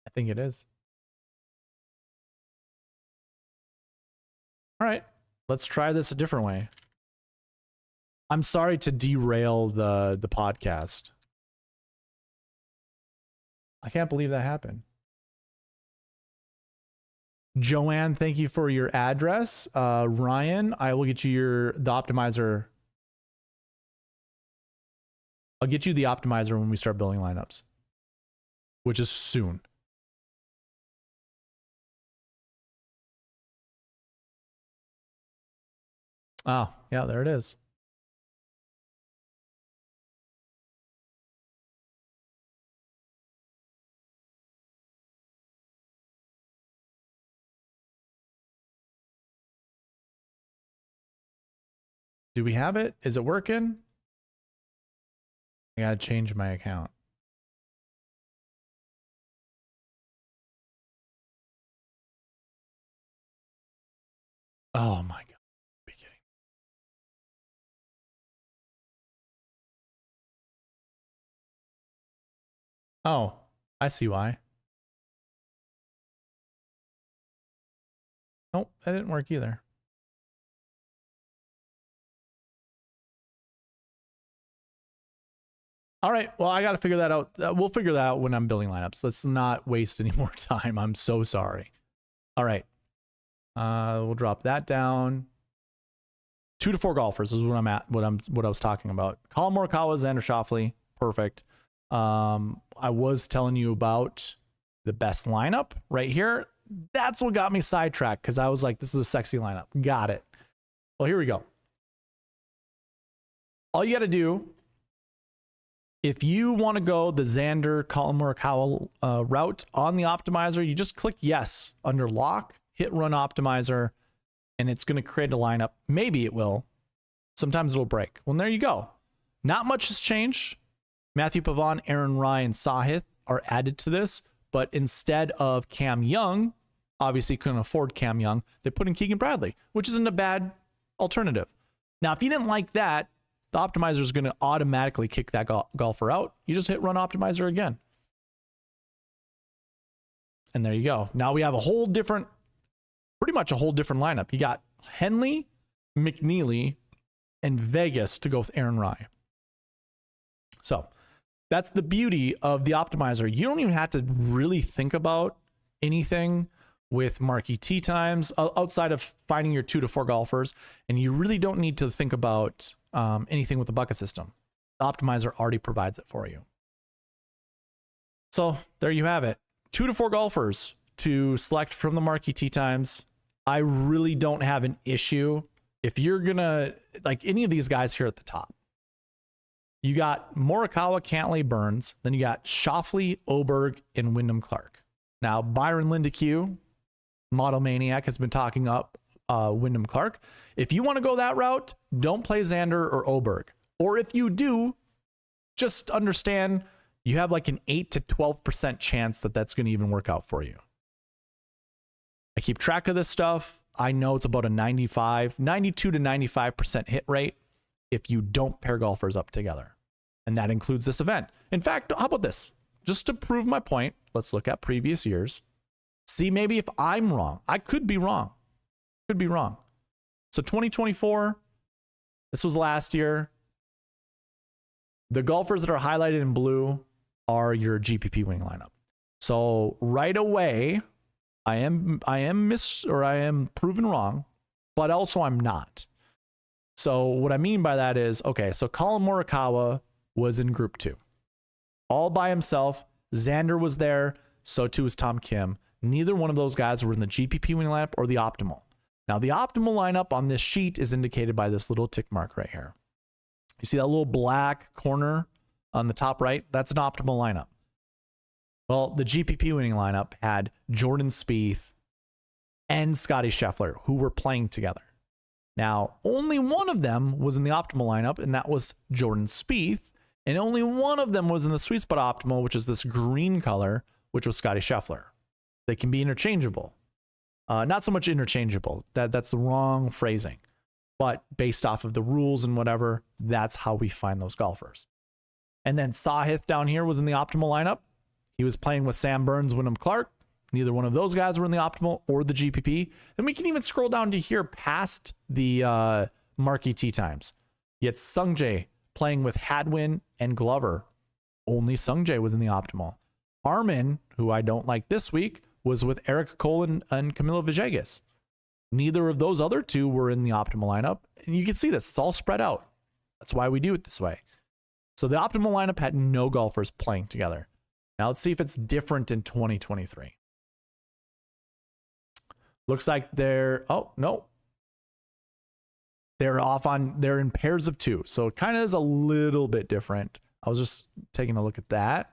I think it is. All right, let's try this a different way. I'm sorry to derail the podcast. I can't believe that happened. Joanne, thank you for your address. Ryan, I will get you the optimizer. I'll get you the optimizer when we start building lineups, which is soon. Oh, yeah, there it is. Do we have it? Is it working? I gotta change my account. Oh my God. Be kidding. Oh, I see why. Nope, that didn't work either. All right, well, I got to figure that out. We'll figure that out when I'm building lineups. Let's not waste any more time. I'm so sorry. All right, we'll drop that down. 2 to 4 golfers is what I'm at. What I was talking about. Collin Morikawa, Xander Schauffele, perfect. I was telling you about the best lineup right here. That's what got me sidetracked, because I was like, this is a sexy lineup. Got it. Well, here we go. All you got to do, if you want to go the Xander, Collin Morikawa route on the optimizer, you just click yes under lock, hit run optimizer, and it's going to create a lineup. Maybe it will. Sometimes it'll break. Well, there you go. Not much has changed. Mathieu Pavon, Aaron Rai, and Sahith are added to this, but instead of Cam Young, obviously couldn't afford Cam Young, they put in Keegan Bradley, which isn't a bad alternative. Now, if you didn't like that, the optimizer is going to automatically kick that golfer out. You just hit run optimizer again. And there you go. Now we have a whole different, pretty much a whole different lineup. You got Henley, McNeely, and Vegas to go with Aaron Rai. So that's the beauty of the optimizer. You don't even have to really think about anything with Marquee Tee Times outside of finding your 2 to 4 golfers. And you really don't need to think about anything with the bucket system. The optimizer already provides it for you. So there you have it. 2 to 4 golfers to select from the Marquee Tee Times. I really don't have an issue. If you're gonna, like any of these guys here at the top, you got Morikawa, Cantlay, Burns. Then you got Schauffele, Oberg, and Wyndham Clark. Now, Byron Lindeque, Model Maniac, has been talking up Wyndham Clark. If you want to go that route, don't play Xander or Oberg. Or if you do, just understand you have like an 8 to 12% chance that that's going to even work out for you. I keep track of this stuff. I know it's about a 92 to 95% hit rate if you don't pair golfers up together. And that includes this event. In fact, how about this? Just to prove my point, let's look at previous years. See maybe if I'm wrong. I could be wrong. Could be wrong. So 2024, this was last year. The golfers that are highlighted in blue are your GPP winning lineup. So right away, I am proven wrong, but also I'm not. So what I mean by that is, okay, so Colin Morikawa was in group 2. All by himself. Xander was there. So too was Tom Kim. Neither one of those guys were in the GPP winning lineup or the optimal. Now the optimal lineup on this sheet is indicated by this little tick mark right here. You see that little black corner on the top right? That's an optimal lineup. Well, the GPP winning lineup had Jordan Spieth and Scottie Scheffler, who were playing together. Now, only one of them was in the optimal lineup, and that was Jordan Spieth, and only one of them was in the sweet spot optimal, which is this green color, which was Scottie Scheffler. They can be interchangeable. Not so much interchangeable. That's the wrong phrasing. But based off of the rules and whatever, that's how we find those golfers. And then Sahith down here was in the optimal lineup. He was playing with Sam Burns, Wyndham Clark. Neither one of those guys were in the optimal or the GPP. And we can even scroll down to here past the Marquee Tee Times. Yet Sungjae playing with Hadwin and Glover. Only Sungjae was in the optimal. Harman, who I don't like this week, was with Eric Cole and Camilo Villegas. Neither of those other two were in the optimal lineup. And you can see this. It's all spread out. That's why we do it this way. So the optimal lineup had no golfers playing together. Now let's see if it's different in 2023. Looks like they're, oh, no. They're in pairs of 2. So it kind of is a little bit different. I was just taking a look at that.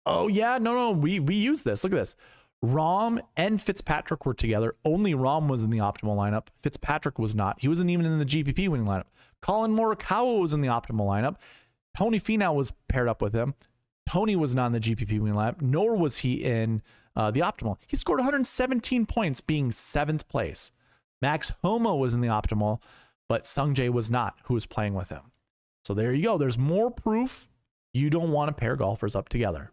Oh yeah, no, we use this. Look at this. Rahm and Fitzpatrick were together. Only Rahm was in the optimal lineup. Fitzpatrick was not. He wasn't even in the GPP winning lineup. Colin Morikawa was in the optimal lineup. Tony Finau was paired up with him. Tony was not in the GPP winning lineup, nor was he in the optimal. He scored 117 points, being 7th place. Max Homa was in the optimal, but Sungjae was not, who was playing with him. So there you go. There's more proof you don't want to pair golfers up together.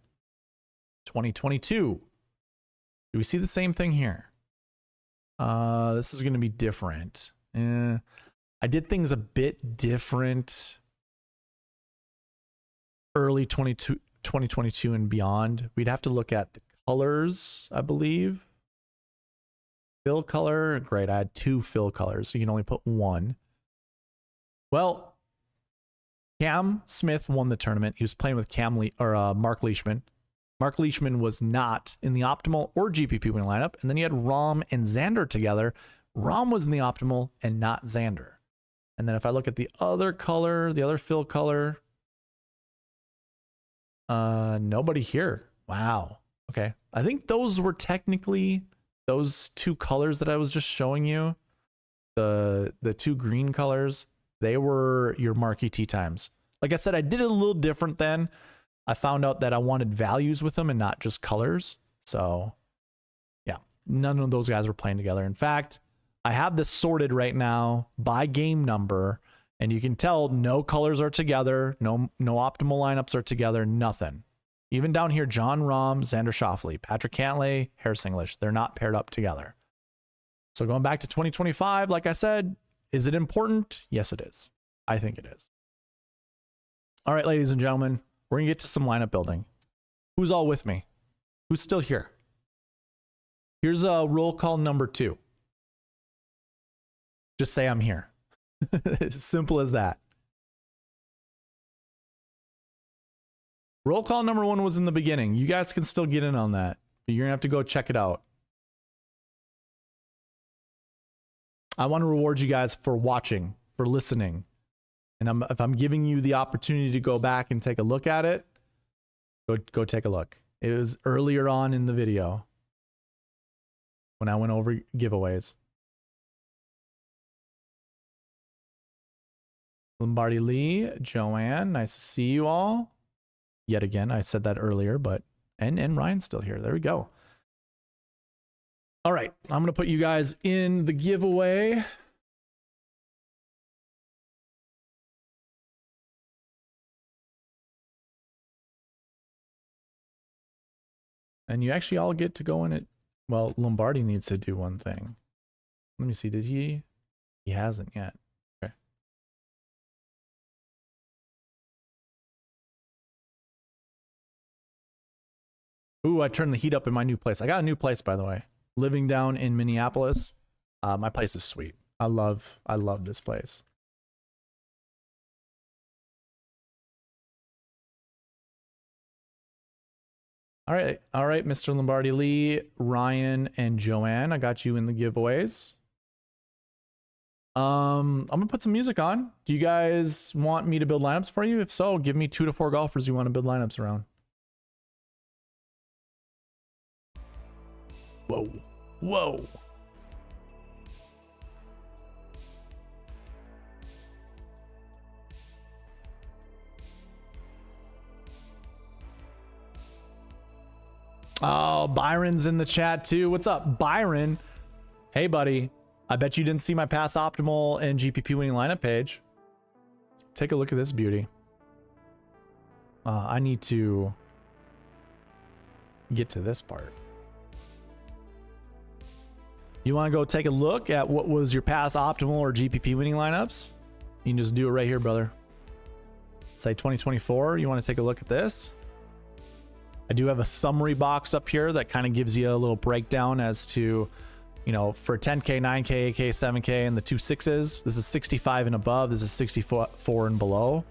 2022. Do we see the same thing here? This is going to be different. I did things a bit different early 2022 and beyond. We'd have to look at the colors, I believe. Fill color. Great. I had 2 fill colors, so you can only put 1. Well, Cam Smith won the tournament. He was playing with Mark Leishman. Mark Leishman was not in the optimal or GPP winning lineup. And then you had Rahm and Xander together. Rahm was in the optimal and not Xander. And then if I look at the other color, the other fill color, nobody here. Wow. Okay. I think those were technically those 2 colors that I was just showing you. The 2 green colors, they were your Marquee Tee Times. Like I said, I did it a little different then. I found out that I wanted values with them and not just colors. So yeah, none of those guys were playing together. In fact, I have this sorted right now by game number, and you can tell no colors are together. No optimal lineups are together. Nothing. Even down here, John Rahm, Xander Schauffele, Patrick Cantlay, Harris English. They're not paired up together. So going back to 2025, like I said, is it important? Yes, it is. I think it is. All right, ladies and gentlemen, we're going to get to some lineup building. Who's all with me? Who's still here? Here's a roll call number 2. Just say I'm here. As simple as that. Roll call number 1 was in the beginning. You guys can still get in on that, but you're going to have to go check it out. I want to reward you guys for watching, for listening. And if I'm giving you the opportunity to go back and take a look at it, go take a look. It was earlier on in the video when I went over giveaways. Lombardi Lee, Joanne, nice to see you all. Yet again, I said that earlier, but and Ryan's still here. There we go. All right, I'm going to put you guys in the giveaway. And you actually all get to go in it. Well, Lombardi needs to do one thing. Let me see. Did he? He hasn't yet. Okay. Ooh, I turned the heat up in my new place. I got a new place, by the way. Living down in Minneapolis. My place is sweet. I love this place. All right, Mr. Lombardi Lee, Ryan, and Joanne. I got you in the giveaways. I'm gonna put some music on. Do you guys want me to build lineups for you? If so, give me 2 to 4 golfers you want to build lineups around. Whoa. Whoa. Oh, Byron's in the chat too. What's up, Byron? Hey, buddy. I bet you didn't see my pass optimal and GPP winning lineup page. Take a look at this beauty. I need to get to this part. You want to go take a look at what was your pass optimal or GPP winning lineups? You can just do it right here, brother. Say 2024. You want to take a look at this? I do have a summary box up here that kind of gives you a little breakdown as to, you know, for 10K, 9K, 8K, 7K, and the 2 6s. This is 65 and above. This is 64 and below.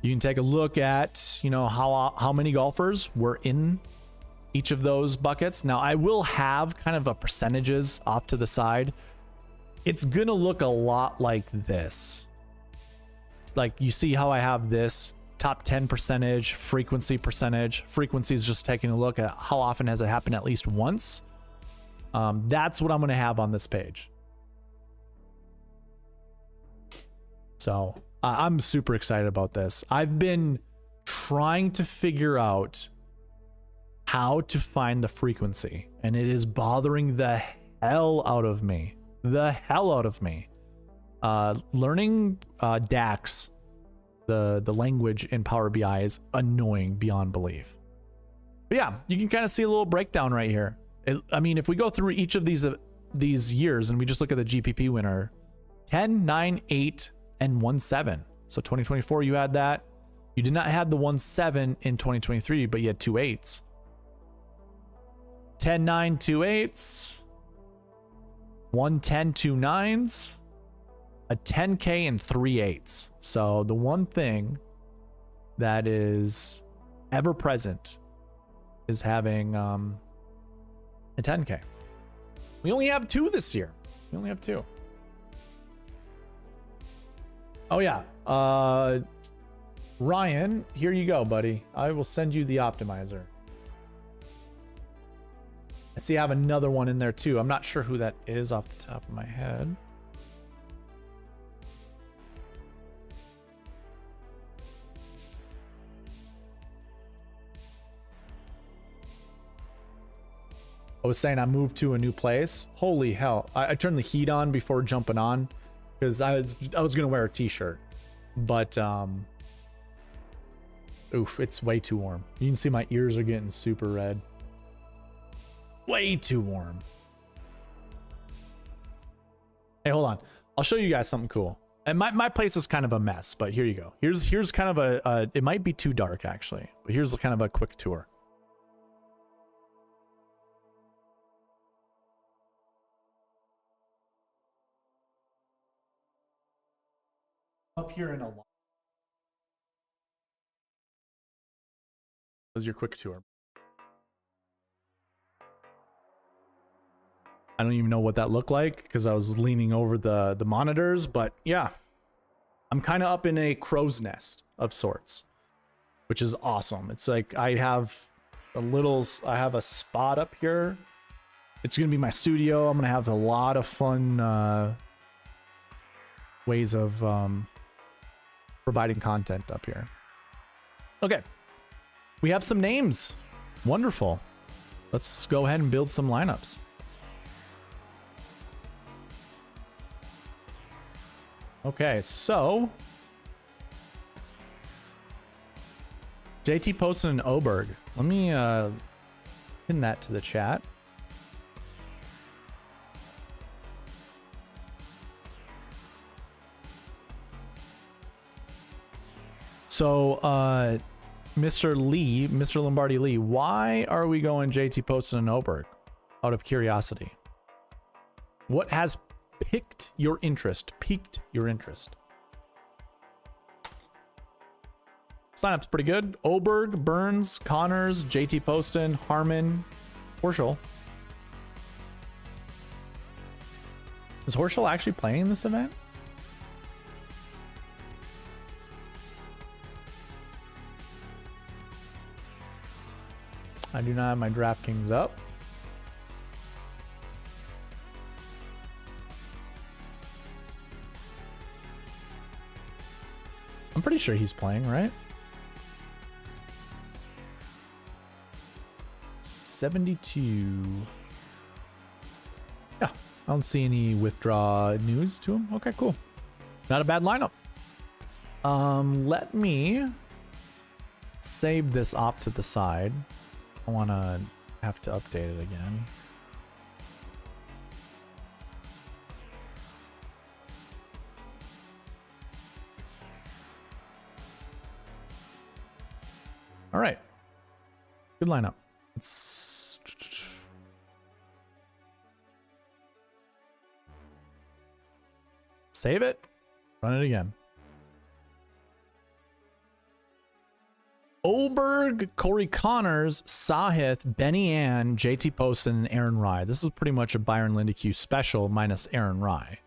You can take a look at, you know, how many golfers were in each of those buckets. Now, I will have kind of a percentages off to the side. It's gonna look a lot like this. It's like, you see how I have this top 10 percentage, frequency percentage. Frequency is just taking a look at how often has it happened at least once. That's what I'm going to have on this page. So I'm super excited about this. I've been trying to figure out how to find the frequency, and it is bothering the hell out of me. The hell out of me. Learning DAX, the language in Power BI, is annoying beyond belief. But yeah, you can kind of see a little breakdown right here. I mean, if we go through each of these years and we just look at the GPP winner, 10, 9, 8, and 1-7. So 2024, you had that. You did not have the 1-7 in 2023, but you had 2 8s. 10, 9, 2 8s. 1-10, 2 9s. A 10K and 3 8s. So the one thing that is ever present is having a 10K. We only have 2 this year. We only have 2. Oh yeah. Ryan, here you go, buddy. I will send you the optimizer. I see I have another one in there too. I'm not sure who that is off the top of my head. I was saying I moved to a new place. Holy hell. I turned the heat on before jumping on because I was going to wear a t-shirt. But, oof, it's way too warm. You can see my ears are getting super red. Way too warm. Hey, hold on. I'll show you guys something cool. And my place is kind of a mess, but here you go. Here's kind of a it might be too dark actually, but here's kind of a quick tour. Up here in a lot. Was your quick tour. I don't even know what that looked like because I was leaning over the monitors, but yeah, I'm kind of up in a crow's nest of sorts, which is awesome. It's like I have a spot up here. It's gonna be my studio. I'm gonna have a lot of fun ways of providing content up here. Okay, we have some names. Wonderful. Let's go ahead and build some lineups. Okay, so JT posted an Oberg. Let me pin that to the chat. So Mr. Lee, Mr. Lombardi Lee, why are we going JT posted an Oberg? Out of curiosity. What has piqued your interest? Sign-up's pretty good. Oberg, Burns, Connors, JT Poston, Harmon, Horschel. Is Horschel actually playing this event? I do not have my DraftKings up. I'm pretty sure he's playing, right? 72. Yeah, I don't see any withdraw news to him. Okay, cool. Not a bad lineup. Let me save this off to the side. I want to have to update it again. All right. Good lineup. Let's save it. Run it again. Oberg, Corey Connors, Sahith, Benny Ann, JT Poston, and Aaron Rye. This is pretty much a Byron Lindeque special minus Aaron Rye.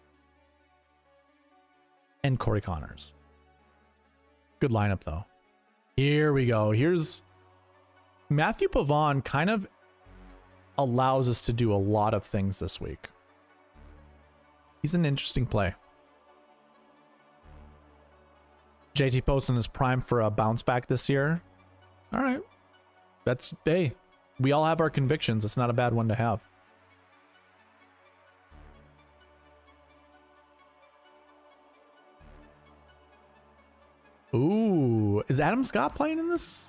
And Corey Connors. Good lineup, though. Here we go. Here's Matthew Pavon kind of allows us to do a lot of things this week. He's an interesting play. JT Poston is primed for a bounce back this year. All right. That's, hey, we all have our convictions. It's not a bad one to have. Ooh, is Adam Scott playing in this?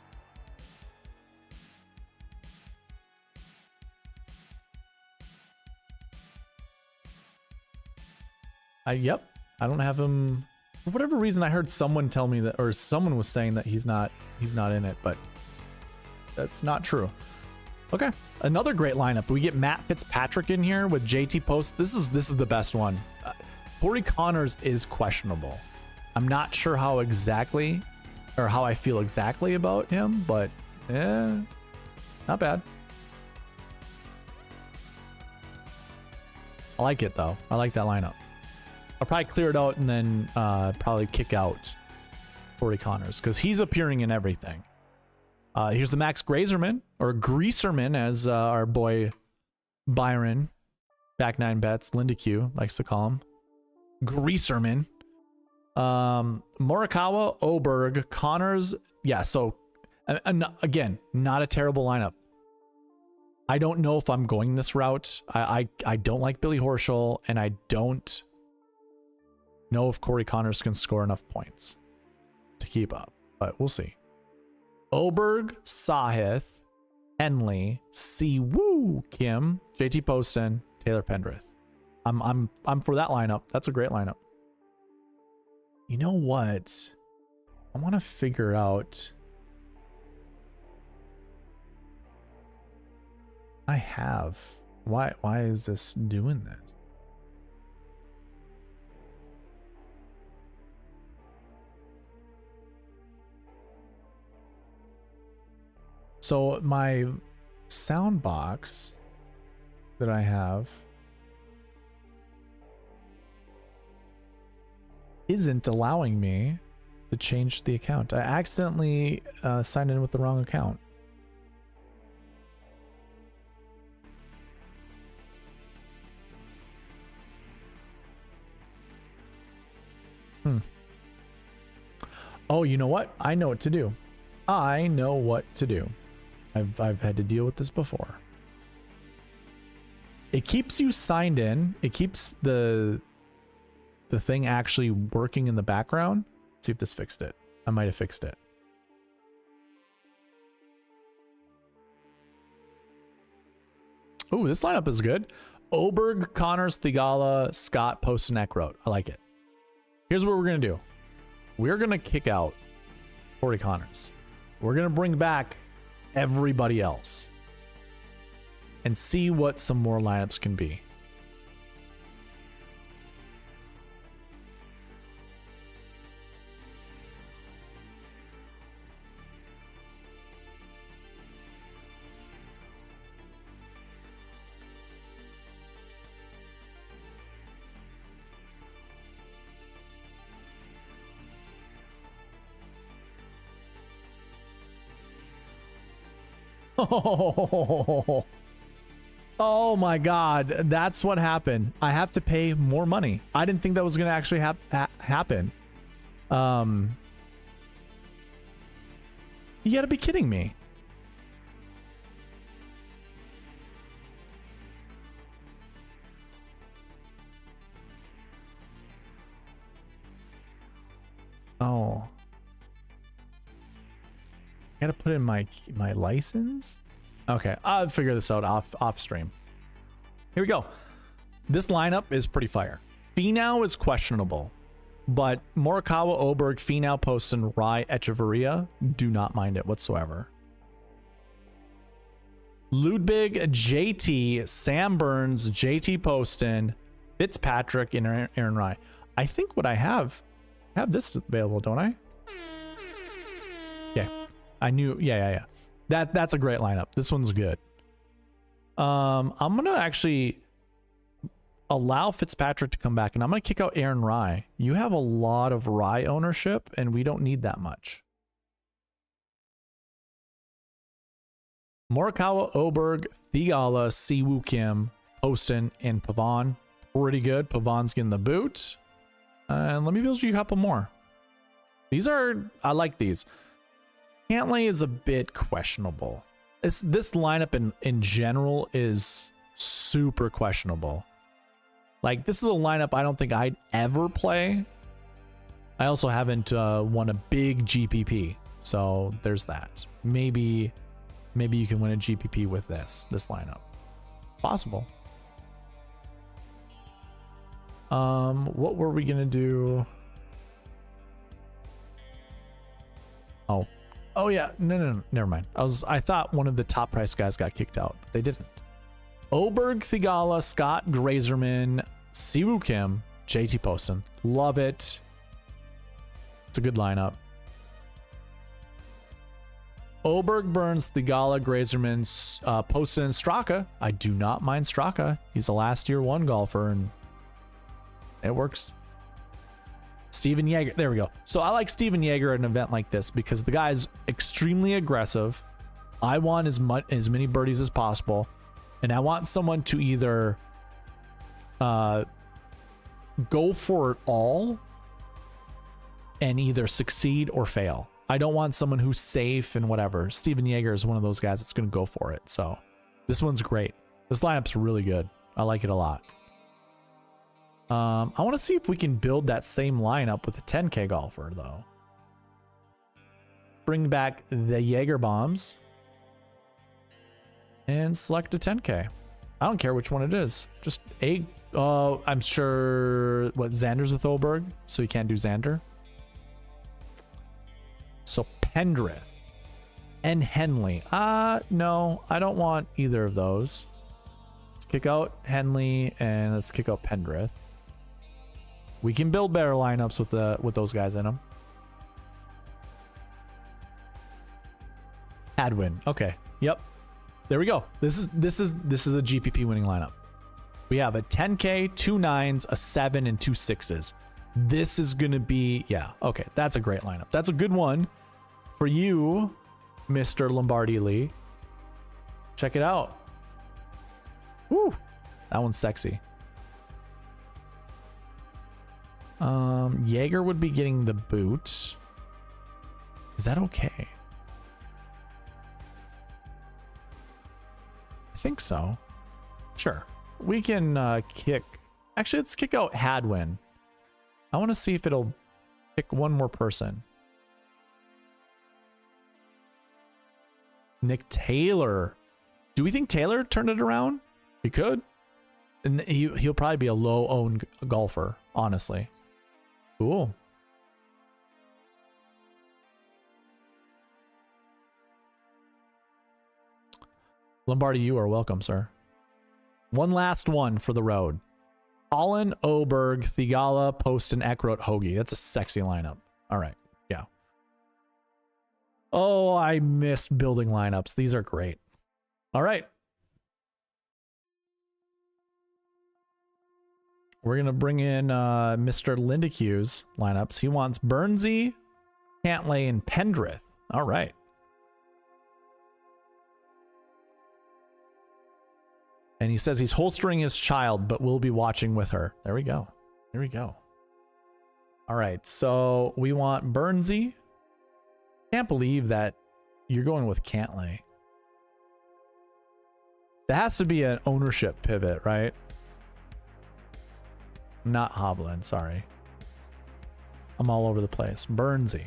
Yep. I don't have him. For whatever reason, I heard someone tell me that, or someone was saying that he's not in it, but that's not true. Okay, another great lineup. We get Matt Fitzpatrick in here with JT Post. This is the best one. Corey Connors is questionable. I'm not sure how exactly, or how I feel exactly about him, but not bad. I like it though. I like that lineup. I'll probably clear it out and then probably kick out Corey Connors because he's appearing in everything. Here's the Max Grazerman, or Greaserman, as our boy Byron, back 9 bets, Lindeque likes to call him. Greaserman. Morikawa, Oberg, Connors. Yeah, so again, not a terrible lineup. I don't know if I'm going this route. I don't like Billy Horschel, and I don't know if Corey Connors can score enough points to keep up, but we'll see. Oberg, Sahith, Henley, Siwoo Kim, JT Poston, Taylor Pendrith. I'm for that lineup. That's a great lineup. You know what? I want to figure out. I have. Why is this doing this? So my sound box that I have isn't allowing me to change the account. I accidentally signed in with the wrong account. Oh, you know what? I know what to do. I know what to do. I've had to deal with this before. It keeps you signed in. It keeps the the thing actually working in the background. Let's see if this fixed it. I might have fixed it. Ooh, this lineup is good. Oberg, Connors, Thigala, Scott, Poston, Eckroat. I like it. Here's what we're going to do. We're going to kick out Corey Connors. We're going to bring back everybody else and see what some more lineups can be. Oh my God, that's what happened. I have to pay more money. I didn't think that was going to actually happen. You gotta be kidding me. Oh. I gotta put in my license. Okay, I'll figure this out off stream. Here we go. This lineup is pretty fire. Finau is questionable, but Morikawa, Oberg, Finau, Poston, Rai, Echeverria, do not mind it whatsoever. Ludwig, JT, Sam Burns, JT Poston, Fitzpatrick, and Aaron Rai. I think what I have this available, don't I? Yeah. I knew, yeah. That's a great lineup. This one's good. I'm gonna actually allow Fitzpatrick to come back, and I'm gonna kick out Aaron Rai. You have a lot of Rai ownership, and we don't need that much. Morikawa, Oberg, Thigala, Siwoo Kim, Poston, and Pavon. Pretty good. Pavon's getting the boot. And let me build you a couple more. These are, I like these. Cantlay is a bit questionable. This lineup in general is super questionable. Like, this is a lineup I don't think I'd ever play. I also haven't won a big GPP, so there's that. Maybe you can win a GPP with this lineup. Possible. What were we gonna do? Oh yeah, no, never mind. I thought one of the top price guys got kicked out, but they didn't. Oberg, Thigala, Scott, Grazerman, Siwoo Kim, JT Poston. Love it. It's a good lineup. Oberg, Burns, Thigala, Grazerman, Poston, and Straka. I do not mind Straka. He's a last year one golfer, and it works. Steven Yeager. There we go. So I like Steven Yeager at an event like this because the guy's extremely aggressive. I want as many birdies as possible, and I want someone to either go for it all and either succeed or fail. I don't want someone who's safe and whatever. Steven Yeager is one of those guys that's going to go for it. So this one's great. This lineup's really good. I like it a lot. I want to see if we can build that same lineup with a 10K golfer, though. Bring back the Jaeger bombs and select a 10K. I don't care which one it is. Just I'm sure Xander's with Oberg, so you can't do Xander. So Pendrith and Henley. No, I don't want either of those. Let's kick out Henley and let's kick out Pendrith. We can build better lineups with those guys in them. Hadwin. Okay. Yep. There we go. This is a GPP winning lineup. We have a 10K, 2 9s, a 7, and 2 6s. This is gonna be, yeah. Okay, that's a great lineup. That's a good one for you, Mr. Lombardi Lee. Check it out. Woo, that one's sexy. Jaeger would be getting the boot. Is that okay? I think so. Sure. We can kick. Actually, let's kick out Hadwin. I want to see if it'll pick one more person. Nick Taylor. Do we think Taylor turned it around? He could. And he'll probably be a low-owned golfer, honestly. Cool. Lombardi, you are welcome, sir. One last one for the road. Colin, Oberg, Thigala, Poston, Eckroat, Hoagie. That's a sexy lineup. All right. Yeah. Oh, I miss building lineups. These are great. All right. We're going to bring in Mr. Lindecue's lineups. He wants Burnsy, Cantlay, and Pendrith. All right. And he says he's holstering his child, but will be watching with her. There we go. There we go. All right. So we want Burnsy. Can't believe that you're going with Cantlay. That has to be an ownership pivot, right? Not Hovland, sorry. I'm all over the place. Burnsy.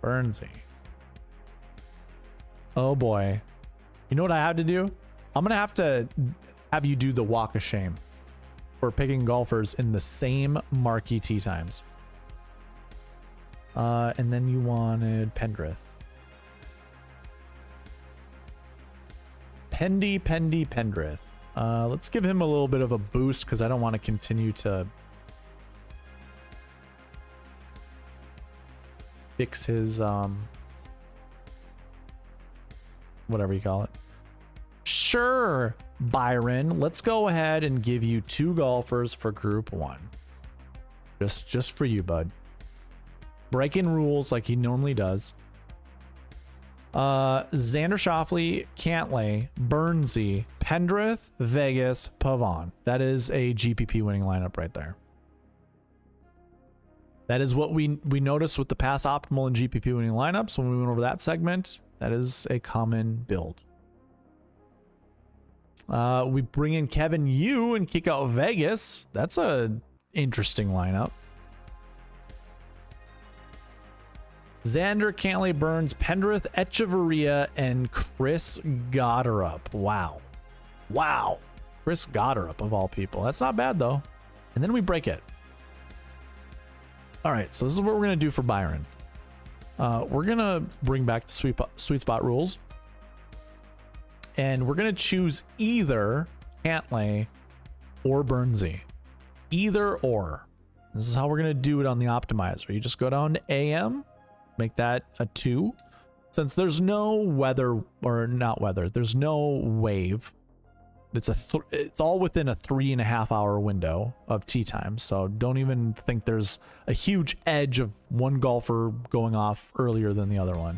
Burnsy. Oh boy. You know what I have to do? I'm going to have you do the walk of shame for picking golfers in the same Marquee Tee Times. And then you wanted Pendrith. Pendrith. Let's give him a little bit of a boost because I don't want to continue to fix his whatever you call it. Sure, Byron, let's go ahead and give you 2 golfers for group 1. Just for you, bud. Breaking rules like he normally does. Xander Schauffele, Cantlay, Burnsy, Pendrith, Vegas, Pavon. That is a GPP winning lineup right there. That is what we noticed with the pass optimal and GPP winning lineups when we went over that segment. That is a common build. We bring in Kevin Yu and kick out Vegas. That's a interesting lineup. Xander, Cantlay, Burns, Pendrith, Echeverria, and Chris Gotterup. Wow. Wow. Chris Gotterup of all people. That's not bad though. And then we break it. All right, so this is what we're going to do for Byron. We're going to bring back the sweet spot rules. And we're going to choose either Cantlay or Burnsy. Either or. This is how we're going to do it on the optimizer. You just go down to AM, make that a 2. Since there's no weather, or not weather, there's no wave. It's all within a 3.5 hour window of tee time. So don't even think there's a huge edge of one golfer going off earlier than the other one.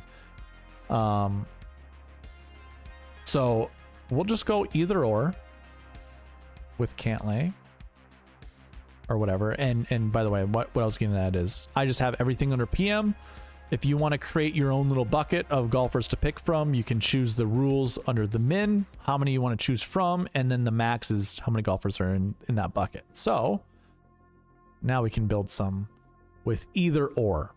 So we'll just go either or with Cantlay or whatever. And by the way, what I was getting at is I just have everything under PM. If you want to create your own little bucket of golfers to pick from, you can choose the rules under the min, how many you want to choose from, and then the max is how many golfers are in that bucket. So now we can build some with either or.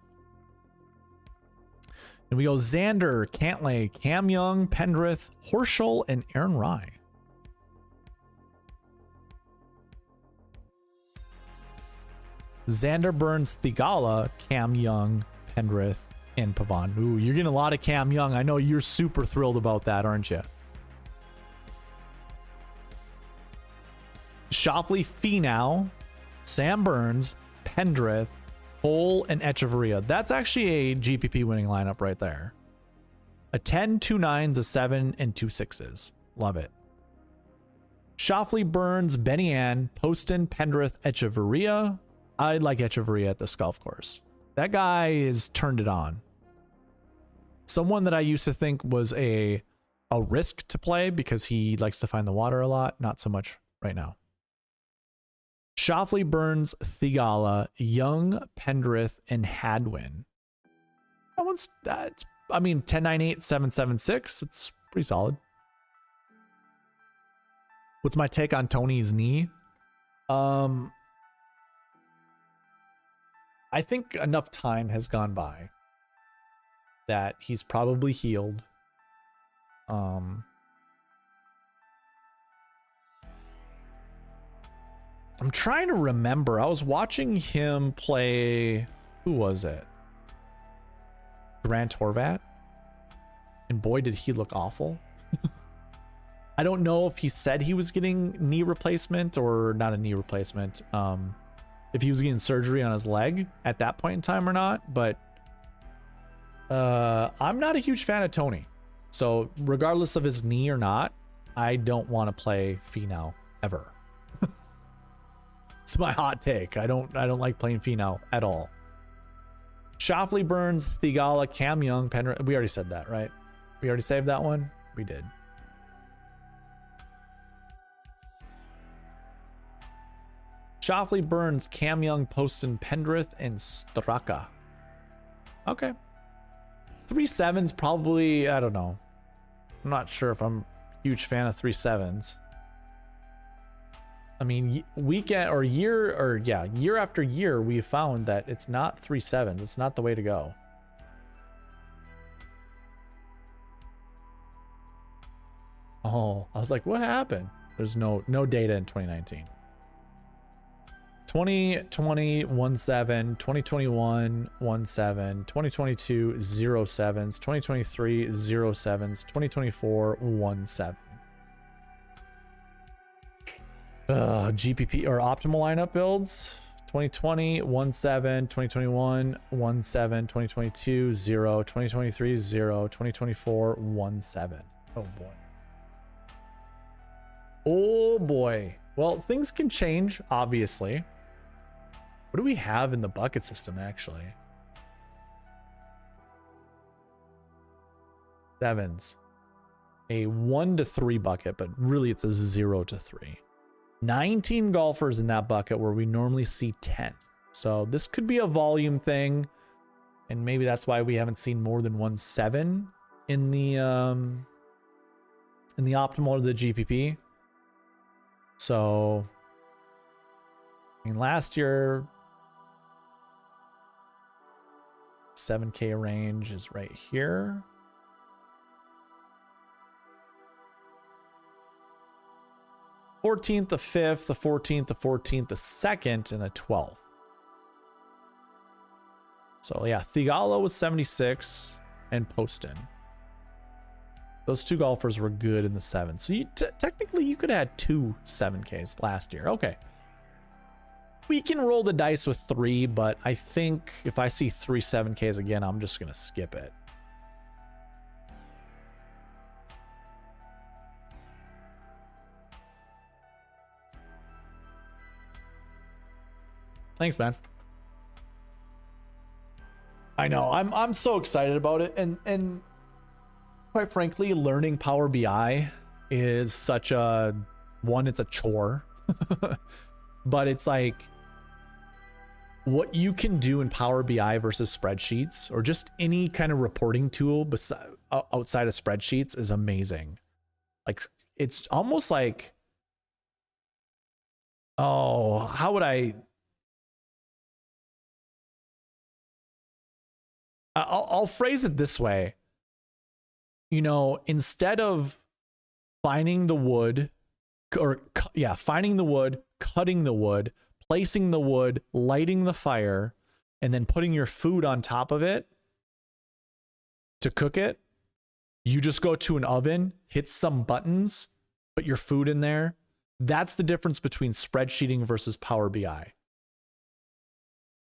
And we go Xander, Cantlay, Cam Young, Pendrith, Horschel, and Aaron Rye. Xander, Burns, Thigala, Cam Young, Pendrith, and Pavon. Ooh, you're getting a lot of Cam Young. I know you're super thrilled about that, aren't you? Schauffele, Finau, Sam Burns, Pendrith, Hole, and Echeverria. That's actually a GPP winning lineup right there. A 10, 2 9s, a 7, and 2 6s. Love it. Schauffele, Burns, Benny Ann, Poston, Pendrith, Echeverria. I like Echeverria at this golf course. That guy is turned it on. Someone that I used to think was a risk to play because he likes to find the water a lot. Not so much right now. Schauffele, Burns, Thigala, Young, Pendrith, and Hadwin. That's, I mean, 10, 9, 8, 7, 7, 6. It's pretty solid. What's my take on Tony's knee? I think enough time has gone by that he's probably healed. I'm trying to remember. I was watching him play. Who was it? Grant Horvat. And boy, did he look awful. I don't know if he said he was getting knee replacement or not a knee replacement. If he was getting surgery on his leg at that point in time or not. But I'm not a huge fan of Tony. So regardless of his knee or not, I don't want to play Finau ever. It's my hot take. I don't like playing Finau at all. Shoffley, Burns, Thigala, Cam Young, Penrith. We already said that, right? We already saved that one? We did. Shoffley, Burns, Cam Young, Poston, Pendrith, and Straka. Okay. 3-7s probably, I don't know. I'm not sure if I'm a huge fan of 3-7s. I mean, year after year, we found that it's not 3-7. It's not the way to go. Oh, I was like, what happened? There's no data in 2019. 2020 1-7, 2021 1-7, 2022 0-7s, 2023 0-7s, 2024 1-7. GPP or optimal lineup builds. 2020 1-7, 2021 1-7, 2022 0, 2023 0, 2024 1-7. Oh boy. Oh boy. Well, things can change, obviously. What do we have in the bucket system, actually? 7s. A 1-3 bucket, but really it's a 0-3. 19 golfers in that bucket where we normally see 10. So this could be a volume thing. And maybe that's why we haven't seen more than 1-7 in the optimal or the GPP. So, I mean, last year, 7K range is right here. The 14th, the 5th, the 14th, the 14th, the 2nd, and a 12th. So yeah, Thigala was 76 and Poston. Those two golfers were good in the 7. So you technically you could have had 2 7Ks last year. Okay. We can roll the dice with 3, but I think if I see 3 7Ks again, I'm just going to skip it. Thanks, man. I know. I'm so excited about it, and quite frankly, learning Power BI is such a it's a chore. But it's like what you can do in Power BI versus spreadsheets or just any kind of reporting tool outside of spreadsheets is amazing. Like it's almost like, oh, how would I'll phrase it this way. You know, instead of finding the wood, finding the wood, cutting the wood, placing the wood, lighting the fire, and then putting your food on top of it to cook it, you just go to an oven, hit some buttons, put your food in there. That's the difference between spreadsheeting versus Power BI.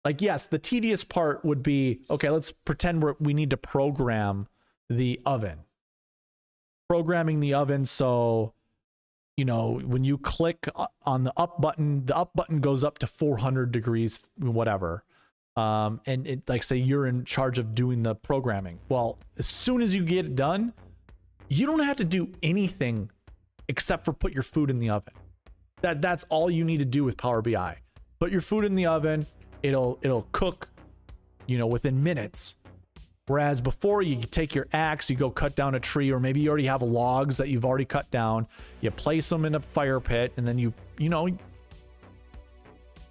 Like, yes, the tedious part would be, okay, let's pretend we need to program the oven. Programming the oven so, you know, when you click on the up button goes up to 400 degrees, whatever. And it, like, say you're in charge of doing the programming. Well, as soon as you get it done, you don't have to do anything except for put your food in the oven. That's all you need to do with Power BI. Put your food in the oven. It'll cook, you know, within minutes. Whereas before, you take your axe, you go cut down a tree, or maybe you already have logs that you've already cut down. You place them in a fire pit, and then you know,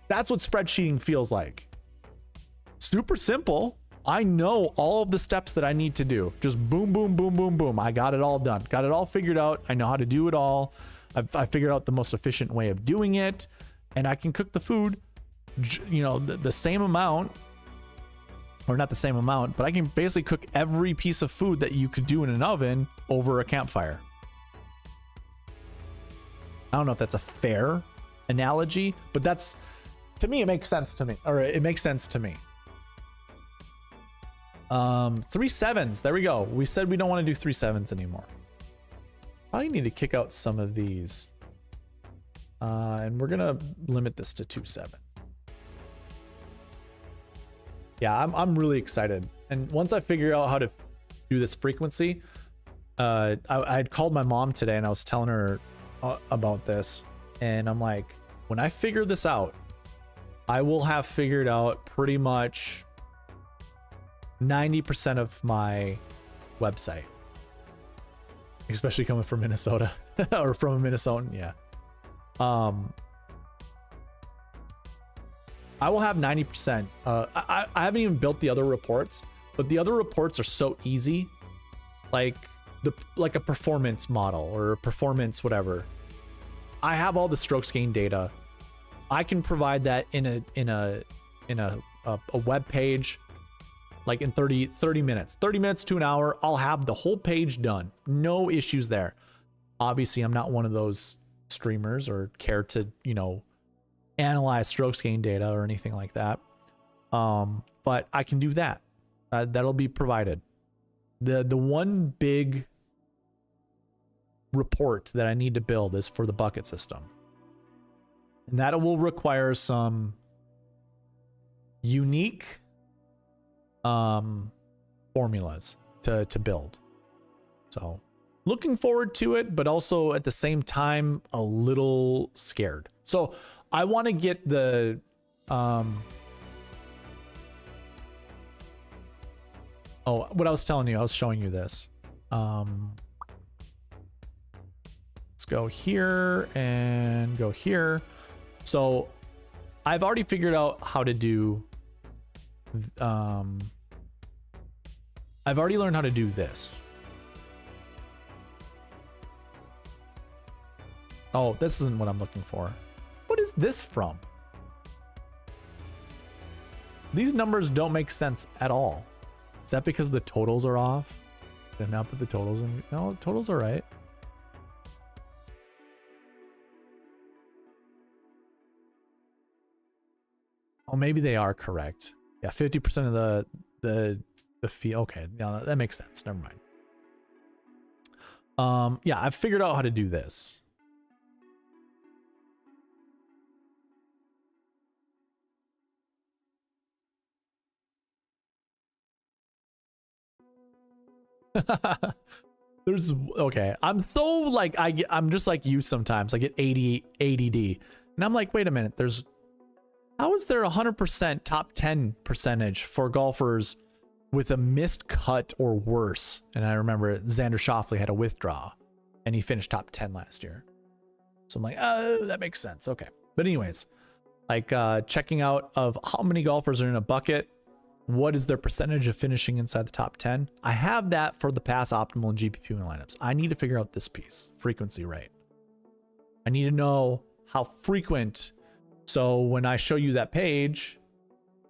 that's what spreadsheeting feels like. super simple. I know all of the steps that I need to do. Just boom, boom, boom, boom, boom. I got it all done. Got it all figured out. I know how to do it all. I figured out the most efficient way of doing it, and I can cook the food, you know, the same amount, or not the same amount, but I can basically cook every piece of food that you could do in an oven over a campfire. I don't know if that's a fair analogy, but that's, to me, it makes sense to me, or it makes sense to me. 3 sevens. There we go. We said we don't want to do 3 sevens anymore. Probably need to kick out some of these. And we're going to limit this to 2 sevens. Yeah, I'm really excited. And once I figure out how to do this frequency, I had called my mom today and I was telling her about this. And I'm like, when I figure this out, I will have figured out pretty much 90% of my website, especially coming from Minnesota or from a Minnesotan. Yeah. I will have 90%. I haven't even built the other reports, but the other reports are so easy, like a performance model or a performance whatever. I have all the strokes gain data. I can provide that in a web page, like in 30 minutes to an hour. I'll have the whole page done. No issues there. Obviously, I'm not one of those streamers or care to, you know, analyze strokes gain data or anything like that. But I can do that. That'll be provided. The one big report that I need to build is for the bucket system. And that will require some unique formulas to build. So looking forward to it, but also at the same time a little scared. So I want to get the oh, what I was telling you, I was showing you this. Let's go here and go here. So I've already figured out how to do I've already learned how to do this. Oh, this isn't what I'm looking for. What is this from? These numbers don't make sense at all. Is that because the totals are off? Did I not put the totals in? No, totals are right. Oh, maybe they are correct. Yeah, 50% of the fee. Okay, yeah, that makes sense. Never mind. Yeah, I've figured out how to do this. There's okay. I'm so like I'm just like you sometimes. I get ADD, and I'm like, wait a minute. How is there 100% top 10 percentage for golfers with a missed cut or worse? And I remember Xander Schauffele had a withdraw, and he finished top 10 last year. So I'm like, that makes sense. Okay, but anyways, like checking out of how many golfers are in a bucket. What is their percentage of finishing inside the top 10? I have that for the pass optimal and GPP lineups. I need to figure out this piece, frequency rate. I need to know how frequent. So when I show you that page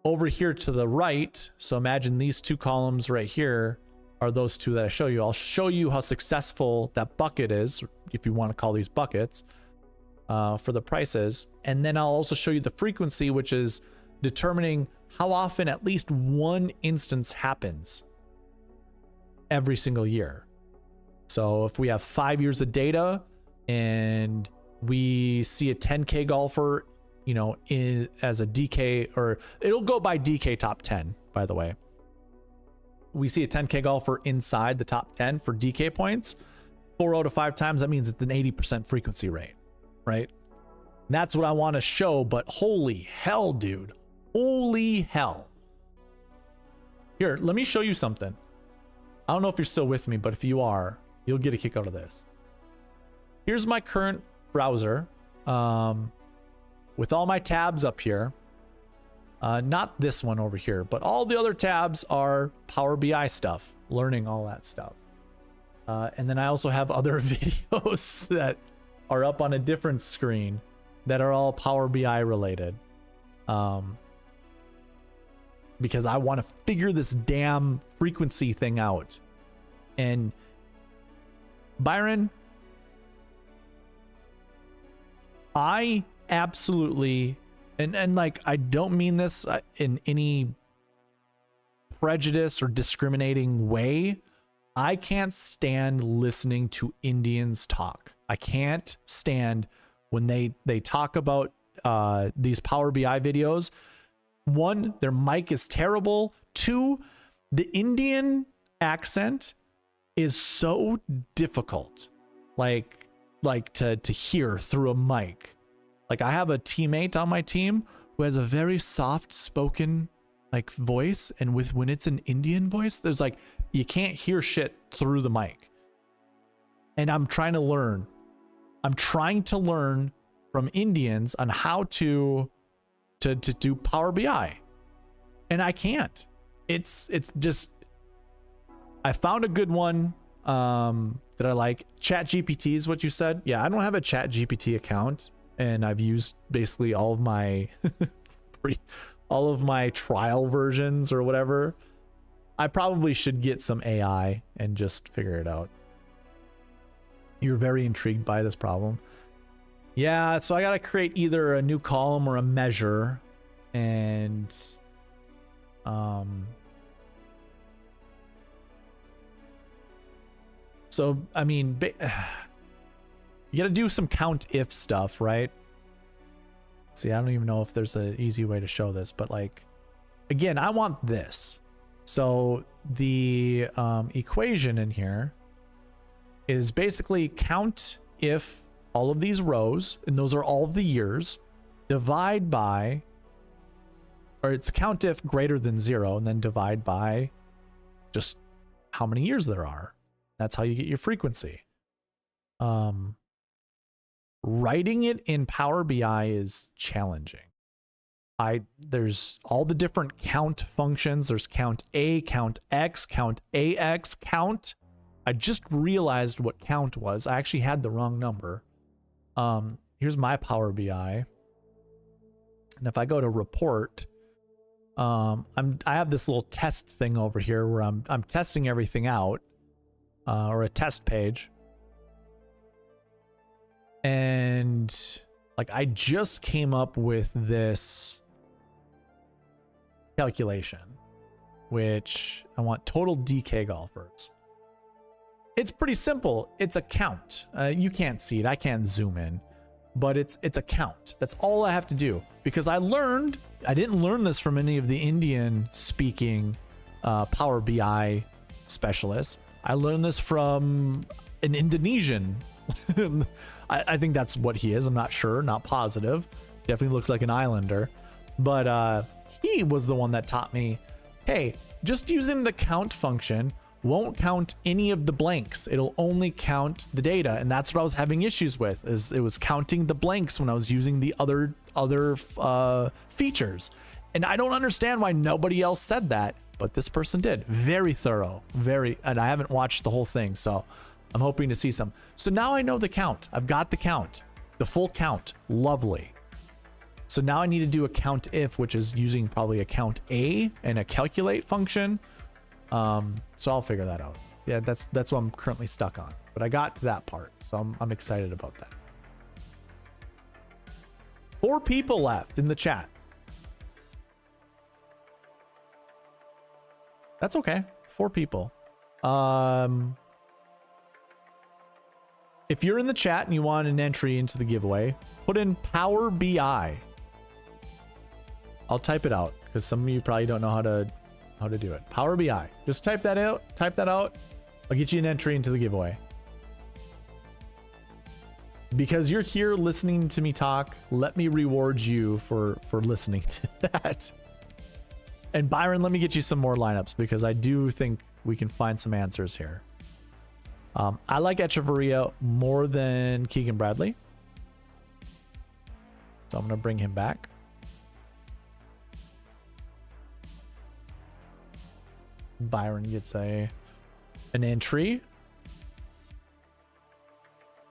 over here to the right, so imagine these two columns right here are those two that I show you. I'll show you how successful that bucket is, if you want to call these buckets, for the prices. And then I'll also show you the frequency, which is determining how often at least one instance happens every single year. So if we have 5 years of data and we see a 10K golfer, you know, as a DK, or it'll go by DK top 10, by the way. We see a 10K golfer inside the top 10 for DK points 4 out of 5 times. That means it's an 80% frequency rate, right? And that's what I want to show, but holy hell, dude. Holy hell. Here, let me show you something. I don't know if you're still with me, but if you are, you'll get a kick out of this. Here's my current browser with all my tabs up here. Not this one over here, but all the other tabs are Power BI stuff, learning all that stuff. And then I also have other videos that are up on a different screen that are all Power BI related. Because I want to figure this damn frequency thing out. And Byron, I absolutely, and like, I don't mean this in any prejudice or discriminating way. I can't stand listening to Indians talk. I can't stand when they talk about these Power BI videos. One, their mic is terrible. Two, the Indian accent is so difficult, like to hear through a mic. Like, I have a teammate on my team who has a very soft spoken like voice, and when it's an Indian voice, there's like, you can't hear shit through the mic. And I'm trying to learn. I'm trying to learn from Indians on how to do Power BI, and I can't. It's just, I found a good one that I like. ChatGPT is what you said. Yeah, I don't have a ChatGPT account, and I've used basically all of my all of my trial versions or whatever. I probably should get some AI and just figure it out. You're very intrigued by this problem. Yeah, so I gotta create either a new column or a measure, and so I mean, you gotta do some count if stuff, right? See, I don't even know if there's an easy way to show this, but like, again, I want this. So the equation in here is basically count if all of these rows, and those are all of the years, divide by, or it's count if greater than 0, and then divide by just how many years there are. That's how you get your frequency. Writing it in Power BI is challenging. There's all the different count functions. There's count A, count X, count AX, count. I just realized what count was. I actually had the wrong number. Here's my Power BI. And if I go to report, I have this little test thing over here where I'm testing everything out, or a test page. And like, I just came up with this calculation, which I want total DK golfers. It's pretty simple. It's a count. You can't see it. I can't zoom in, but it's a count. That's all I have to do, because I didn't learn this from any of the Indian speaking Power BI specialists. I learned this from an Indonesian. I think that's what he is. I'm not sure, not positive. Definitely looks like an islander, but he was the one that taught me, hey, just using the count function won't count any of the blanks. It'll only count the data. And that's what I was having issues with, is it was counting the blanks when I was using the other features. And I don't understand why nobody else said that, but this person did. Very thorough, and I haven't watched the whole thing, so I'm hoping to see some. So now I know the count. I've got the count, the full count. Lovely. So now I need to do a count if, which is using probably a count A and a calculate function. So I'll figure that out. Yeah, that's what I'm currently stuck on, but I got to that part, so I'm excited about that. 4 people left in the chat. That's okay. 4 people. If you're in the chat and you want an entry into the giveaway, put in Power BI. I'll type it out because some of you probably don't know how to do it. Power BI. Just type that out. I'll get you an entry into the giveaway. Because you're here listening to me talk, let me reward you for listening to that. And Byron, let me get you some more lineups, because I do think we can find some answers here. I like Echeverria more than Keegan Bradley, so I'm going to bring him back. Byron gets an entry.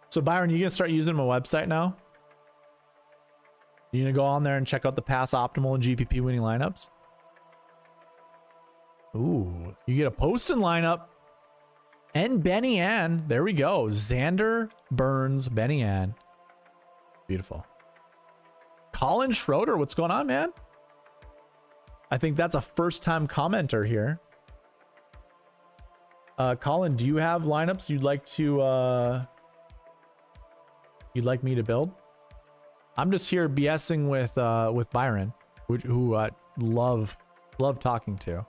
So Byron, you gonna start using my website now? You gonna go on there and check out the pass optimal and GPP winning lineups? Ooh, you get a posting lineup and Benny Ann. There we go. Xander, Burns, Benny Ann. Beautiful. Colin Schroeder, what's going on, man? I think that's a first-time commenter here. Colin, do you have lineups you'd like me to build? I'm just here BSing with Byron, who I love talking to.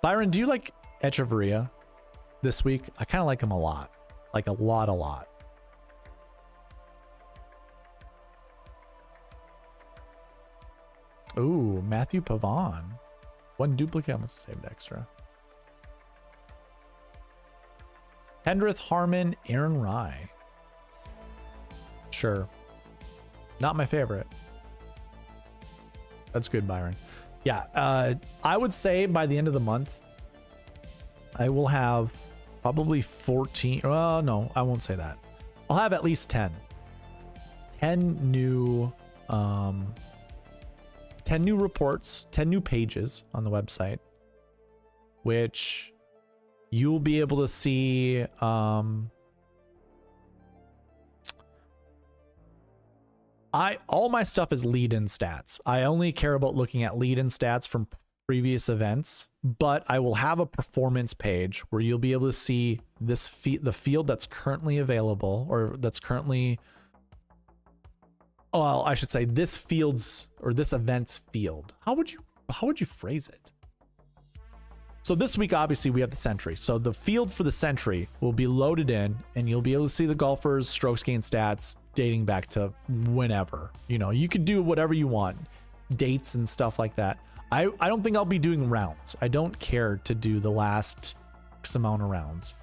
Byron, do you like Echeverria this week? I kind of like him a lot. Like a lot. Ooh, Matthew Pavon. One duplicate, I must have saved extra. Hendrith Harmon, Aaron Rye. Sure. Not my favorite. That's good, Byron. Yeah, I would say by the end of the month, I will have probably 14. Well, no, I won't say that. I'll have at least 10. 10 new reports, 10 new pages on the website, which you'll be able to see all my stuff is lead-in stats. I only care about looking at lead-in stats from previous events, but I will have a performance page where you'll be able to see this the field that's currently available, or that's currently, well, I should say this field's, or this event's field. How would you phrase it? So this week, obviously, we have the Sentry. So the field for the Sentry will be loaded in, and you'll be able to see the golfers' strokes gained stats dating back to whenever. You know, you could do whatever you want, dates and stuff like that. I don't think I'll be doing rounds. I don't care to do the last X amount of rounds.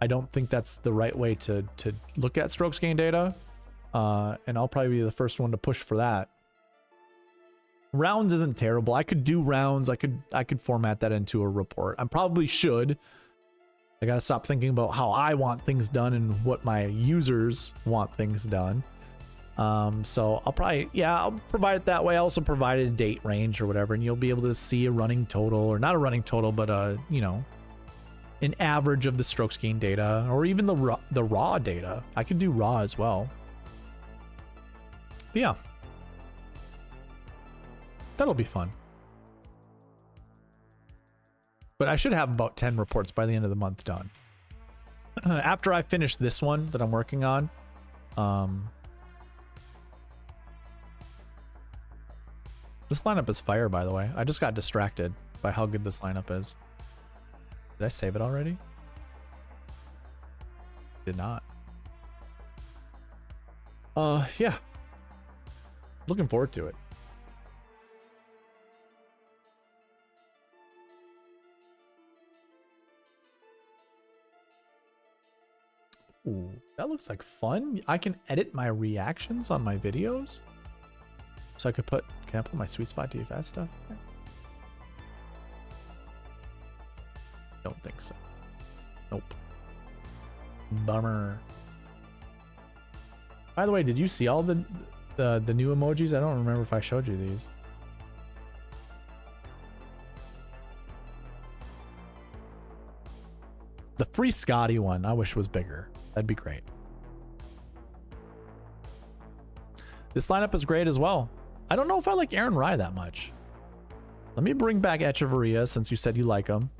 I don't think that's the right way to look at strokes gained data. And I'll probably be the first one to push for that. Rounds isn't terrible. I could do rounds. I could format that into a report. I probably should. I gotta stop thinking about how I want things done and what my users want things done. So I'll probably, yeah, I'll provide it that way. I also provided a date range or whatever, and you'll be able to see a running total, or not a running total, but you know, an average of the strokes gained data, or even the raw data. I could do raw as well. But yeah, that'll be fun. But I should have about 10 reports by the end of the month done. After I finish this one that I'm working on, this lineup is fire, by the way. I just got distracted by how good this lineup is. Did I save it already? Did not. Yeah. Looking forward to it. Ooh, that looks like fun. I can edit my reactions on my videos. So I could put, can I put my SweetSpotDFS stuff there? Don't think so. Nope. Bummer. By the way, did you see all the new emojis? I don't remember if I showed you these. The free Scotty one, I wish was bigger. That'd be great. This lineup is great as well. I don't know if I like Aaron Rye that much. Let me bring back Echeverria since you said you like him.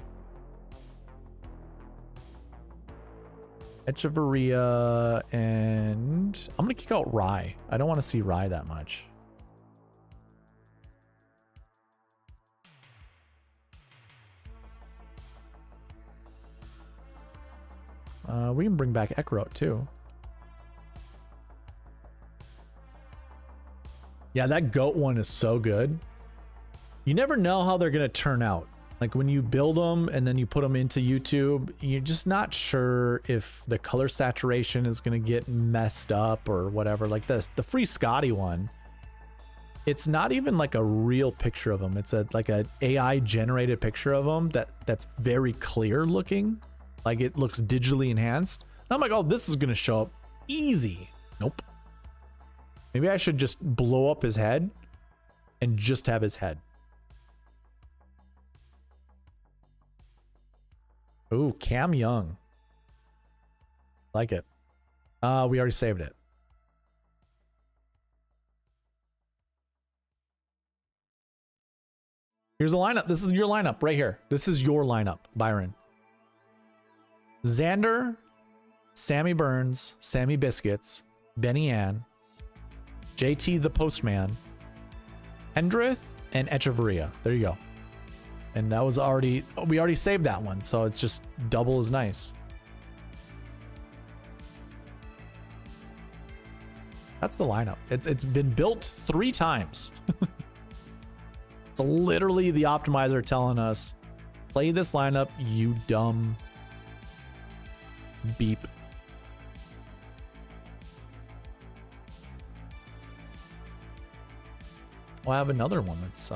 Echeverria, and I'm gonna kick out Rye. I don't want to see Rye that much. We can bring back Eckroat too. Yeah, that goat one is so good. You never know how they're gonna turn out. Like when you build them and then you put them into YouTube, you're just not sure if the color saturation is gonna get messed up or whatever. Like the free Scotty one, It's not even like a real picture of him. It's like a AI generated picture of him that's very clear looking. Like it looks digitally enhanced. And I'm like, oh, this is gonna show up easy. Nope. Maybe I should just blow up his head and just have his head. Ooh, Cam Young. Like it. We already saved it. Here's the lineup. This is your lineup right here. This is your lineup, Byron. Xander, Sammy Burns, Sammy Biscuits, Benny Ann, JT the Postman, Hendrith, and Echeverria. There you go. And that was already, we already saved that one, so it's just double as nice. That's the lineup. It's been built 3 times. It's literally the optimizer telling us, play this lineup, you dumb beep. Well, I have another one that's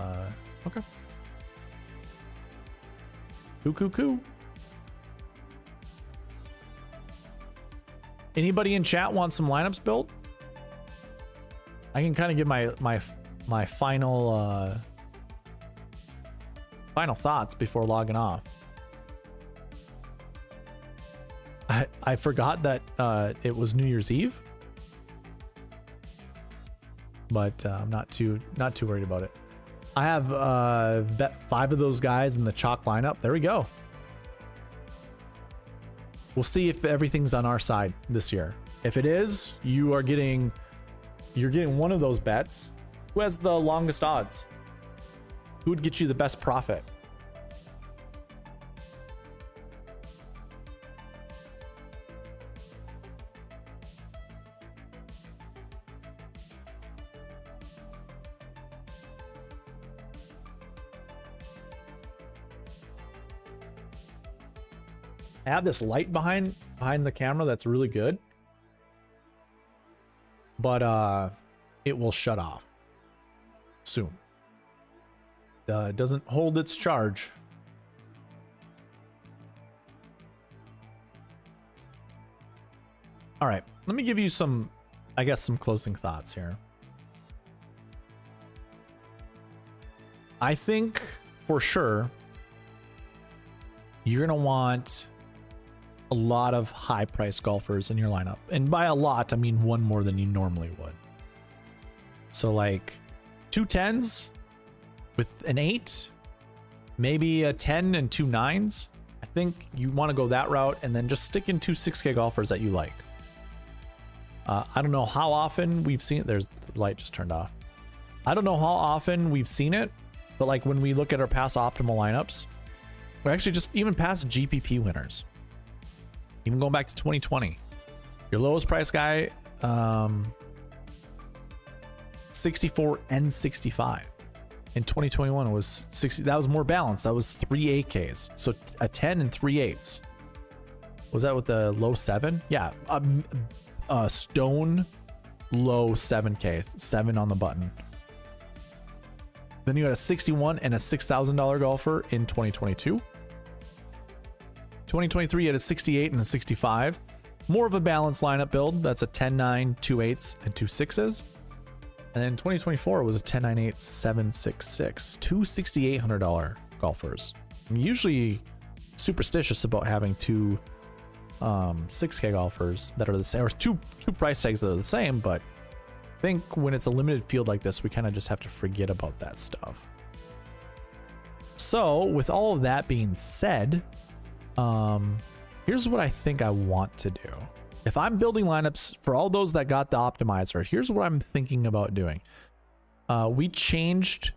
okay. Coo. Anybody in chat want some lineups built? I can kind of give my final final thoughts before logging off. I forgot that it was New Year's Eve, but I'm not too worried about it. I have bet 5 of those guys in the chalk lineup. There we go. We'll see if everything's on our side this year. If it is, you're getting one of those bets. Who has the longest odds? Who would get you the best profit? I have this light behind the camera that's really good, but it will shut off soon. It doesn't hold its charge. All right, let me give you some, I guess, some closing thoughts here. I think for sure you're gonna want a lot of high price golfers in your lineup. And by a lot, I mean one more than you normally would. So like 2 10s with an 8, maybe a 10 and 2 9s. I think you want to go that route and then just stick in 2 6K golfers that you like. I don't know how often we've seen it. There's the light just turned off. I don't know how often we've seen it, but like when we look at our past optimal lineups, we're actually just even past GPP winners. Even going back to 2020, your lowest price guy, 64 and 65. In 2021, it was 60. That was more balanced. That was 3 8Ks. So a 10 and 3 8s. Was that with the low 7? Yeah. Stone low 7K, 7 on the button. Then you had a 61 and a $6,000 golfer in 2022. 2023 had a 68 and a 65. More of a balanced lineup build. That's a 10-9, 2 8s, and 2 6s. And then 2024 was a 10-9-8, 7-6-6. 2 $6,800 golfers. I'm usually superstitious about having 2 6K golfers that are the same, or two price tags that are the same, but I think when it's a limited field like this, we kind of just have to forget about that stuff. So with all of that being said, here's what I think I want to do. If I'm building lineups for all those that got the optimizer, here's what I'm thinking about doing. We changed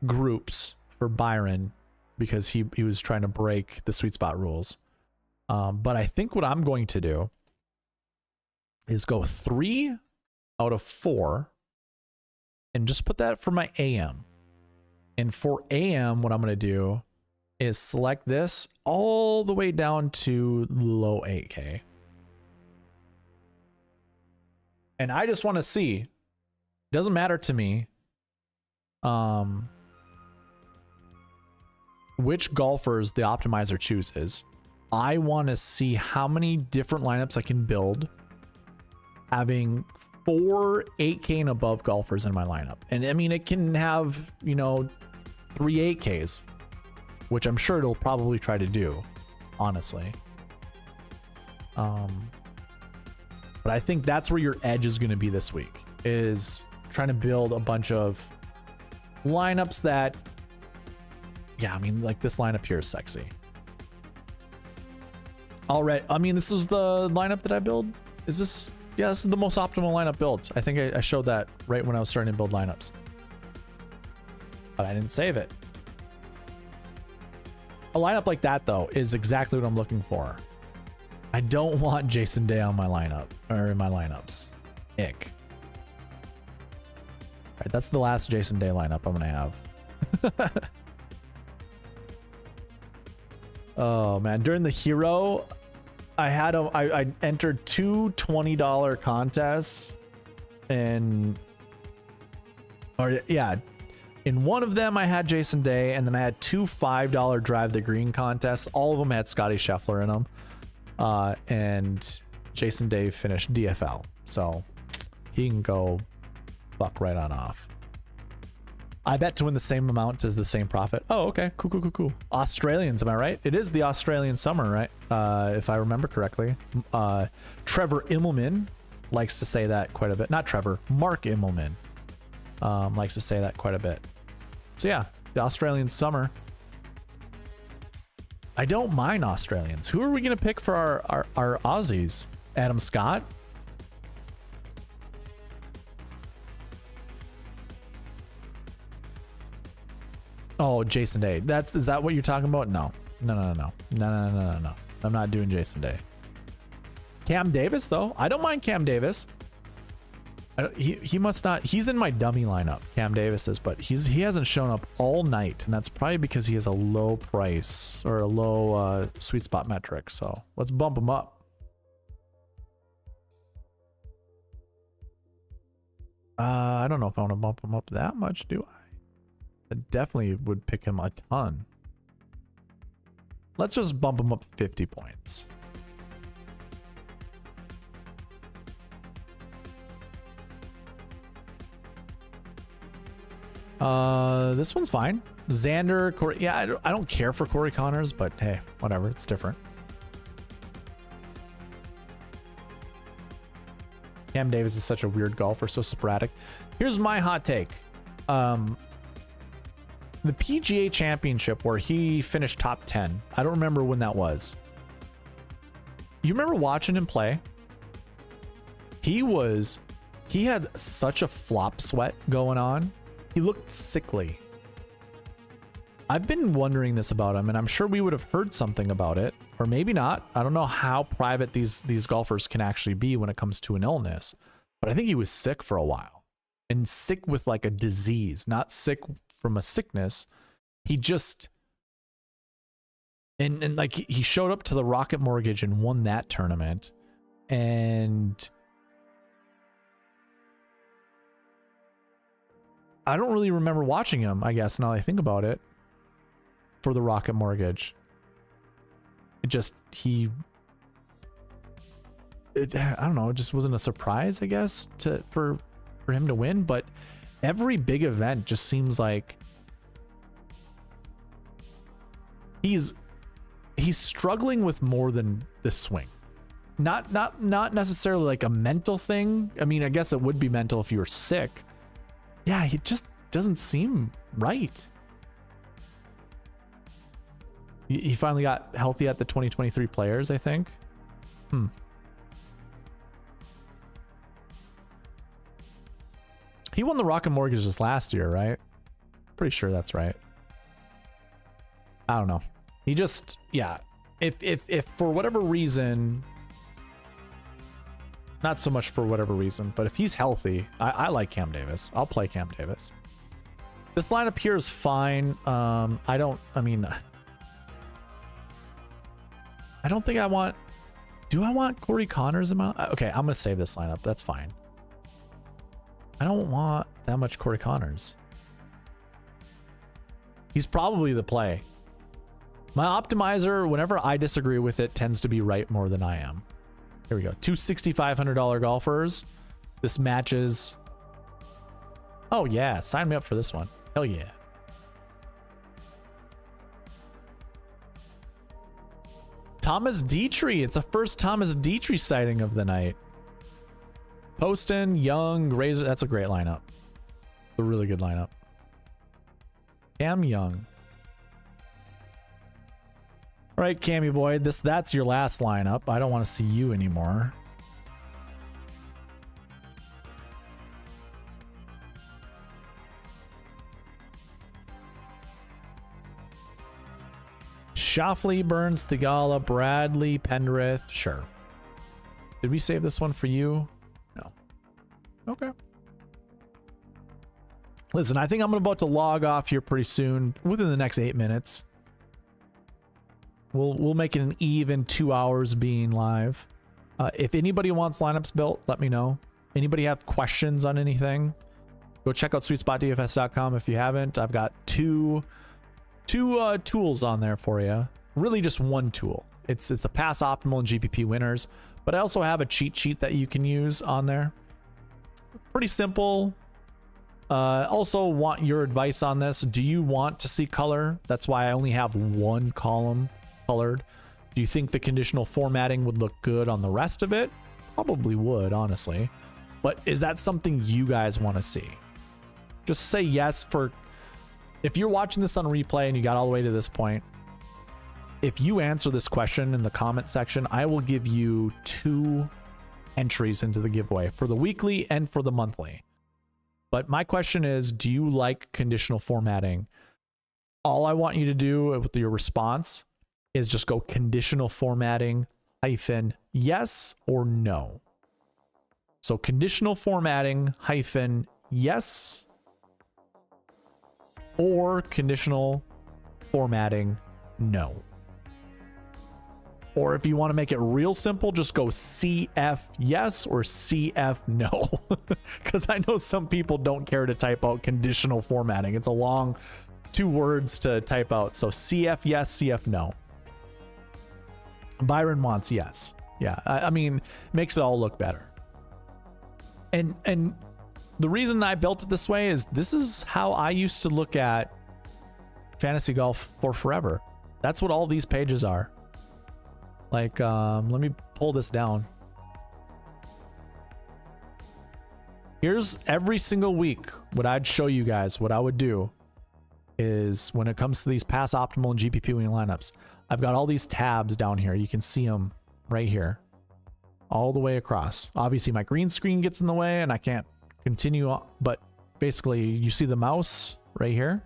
groups for Byron because he was trying to break the SweetSpot rules. But I think what I'm going to do is go 3 out of 4 and just put that for my AM. And for AM, what I'm going to do is select this all the way down to low 8K. And I just want to see, doesn't matter to me which golfers the optimizer chooses. I want to see how many different lineups I can build having 4 8K and above golfers in my lineup. And I mean, it can have, you know, 3 8Ks, which I'm sure it'll probably try to do, honestly. But I think that's where your edge is going to be this week, is trying to build a bunch of lineups that, yeah, I mean, like this lineup here is sexy. All right. I mean, this is the lineup that I build. Is this? Yeah, this is the most optimal lineup built. I think I showed that right when I was starting to build lineups, but I didn't save it. A lineup like that, though, is exactly what I'm looking for. I don't want Jason Day on my lineup or in my lineups. Ick. All right, that's the last Jason Day lineup I'm gonna have. Oh man, during the hero, I had I entered 2 $20 contests, and in one of them I had Jason Day, and then I had 2 $5 drive the green contests. All of them had Scotty Scheffler in them, and Jason Day finished DFL, so he can go fuck right on off. I bet to win the same amount as the same profit. Oh, okay. Cool. Australians, am I right? It is the Australian summer, right? If I remember correctly. Trevor Immelman likes to say that quite a bit. Not Trevor, Mark Immelman likes to say that quite a bit. So yeah, the Australian summer. I don't mind Australians. Who are we going to pick for our Aussies? Adam Scott? Oh, Jason Day. Is that what you're talking about? No. No. I'm not doing Jason Day. Cam Davis, though. I don't mind Cam Davis. He must not. He's in my dummy lineup, Cam Davis is, but he hasn't shown up all night, and that's probably because he has a low price or a low sweet spot metric. So let's bump him up. I don't know if I want to bump him up that much, do I? I definitely would pick him a ton. Let's just bump him up 50 points. This one's fine. Xander, Corey. Yeah, I don't care for Corey Connors, but hey, whatever. It's different. Cam Davis is such a weird golfer, so sporadic. Here's my hot take. The PGA Championship where he finished top 10. I don't remember when that was. You remember watching him play? He had such a flop sweat going on. He looked sickly. I've been wondering this about him, and I'm sure we would have heard something about it, or maybe not. I don't know how private these golfers can actually be when it comes to an illness, but I think he was sick for a while, and sick with like a disease, not sick from a sickness. He just and like he showed up to the Rocket Mortgage and won that tournament, and I don't really remember watching him, I guess, now that I think about it, for the Rocket Mortgage. I don't know, it just wasn't a surprise, I guess, for him to win, but every big event just seems like he's struggling with more than the swing. Not necessarily like a mental thing. I mean, I guess it would be mental if you were sick. Yeah, he just doesn't seem right. He finally got healthy at the 2023 Players, I think. He won the Rocket Mortgage this last year, right? Pretty sure that's right. I don't know. He just, yeah. If for whatever reason, not so much for whatever reason, but if he's healthy, I like Cam Davis. I'll play Cam Davis. This lineup here is fine. I don't think I want, do I want Corey Connors amount? Okay, I'm gonna save this lineup. That's fine. I don't want that much Corey Connors. He's probably the play. My optimizer, whenever I disagree with it, tends to be right more than I am. Here we go. Two $6,500 golfers. This matches. Oh yeah, sign me up for this one. Hell yeah. Thomas Dietrich. It's a first Thomas Dietrich sighting of the night. Poston, Young, Razor. That's a great lineup. A really good lineup. Cam Young. All right, Cammy boy, that's your last lineup. I don't want to see you anymore. Shoffley, Burns, Thigala, Bradley, Pendrith. Sure. Did we save this one for you? No. Okay. Listen, I think I'm about to log off here pretty soon, within the next 8 minutes. We'll make it an even 2 hours being live. If anybody wants lineups built, let me know. Anybody have questions on anything? Go check out SweetSpotDFS.com if you haven't. I've got two tools on there for you. Really just one tool. It's the pass optimal and GPP winners, but I also have a cheat sheet that you can use on there. Pretty simple. Also want your advice on this. Do you want to see color? That's why I only have one column colored. Do you think the conditional formatting would look good on the rest of it? Probably would, honestly. But is that something you guys want to see? Just say yes for... If you're watching this on replay and you got all the way to this point, if you answer this question in the comment section, I will give you 2 entries into the giveaway for the weekly and for the monthly. But my question is, do you like conditional formatting? All I want you to do with your response is just go conditional formatting hyphen yes or no. So conditional formatting hyphen yes or conditional formatting no. Or if you want to make it real simple, just go CF yes or CF no. Because I know some people don't care to type out conditional formatting. It's a long 2 words to type out. So CF yes, CF no. Byron wants yes. Yeah, I mean, makes it all look better. And the reason I built it this way is this is how I used to look at fantasy golf for forever. That's what all these pages are. Like, let me pull this down. Here's every single week what I'd show you guys. What I would do is when it comes to these pass optimal and GPP winning lineups, I've got all these tabs down here. You can see them right here all the way across. Obviously my green screen gets in the way and I can't continue on, but basically you see the mouse right here.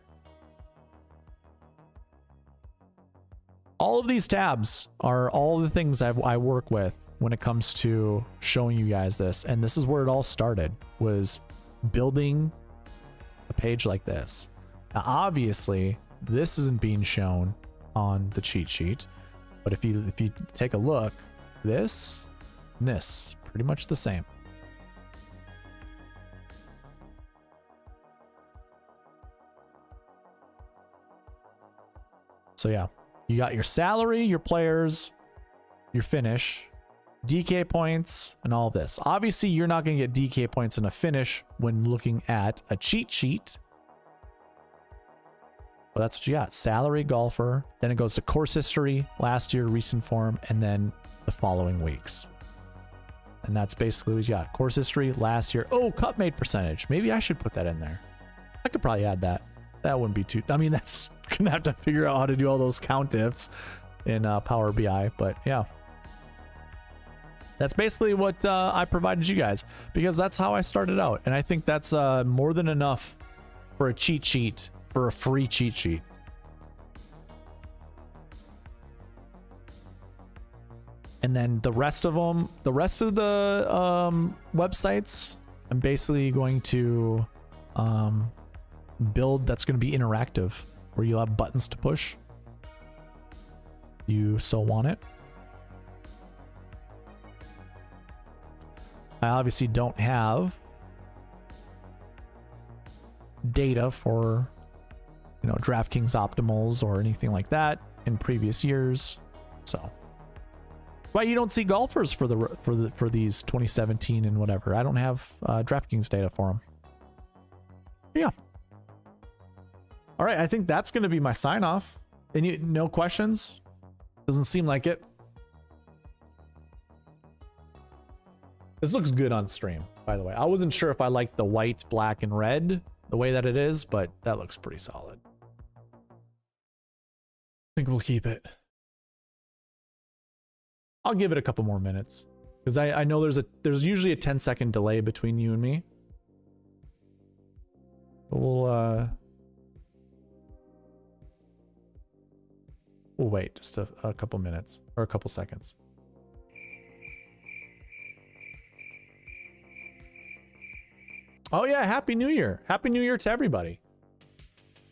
All of these tabs are all the things I work with when it comes to showing you guys this. And this is where it all started, was building a page like this. Now, obviously, this isn't being shown on the cheat sheet, but if you take a look, this and this, pretty much the same. So yeah. You got your salary, your players, your finish, DK points, and all of this. Obviously, you're not going to get DK points in a finish when looking at a cheat sheet. But that's what you got. Salary, golfer. Then it goes to course history, last year, recent form, and then the following weeks. And that's basically what you got. Course history, last year. Oh, cut made percentage. Maybe I should put that in there. I could probably add that. That wouldn't be too... I mean, that's... Gonna have to figure out how to do all those count ifs in Power BI, but yeah, that's basically what I provided you guys, because that's how I started out, and I think that's more than enough for a cheat sheet, for a free cheat sheet. And then the rest of them, the rest of the websites, I'm basically going to build that's going to be interactive, where you'll have buttons to push. You so want it. I obviously don't have data for you know, DraftKings optimals or anything like that in previous years. So why you don't see golfers for these 2017 and whatever. I don't have DraftKings data for them. Yeah. All right, I think that's going to be my sign off. No questions? Doesn't seem like it. This looks good on stream, by the way. I wasn't sure if I liked the white, black, and red the way that it is, but that looks pretty solid. I think we'll keep it. I'll give it a couple more minutes because I know there's usually a 10-second delay between you and me. But we'll wait just a couple minutes or a couple seconds. Oh yeah, Happy New Year. Happy New Year to everybody.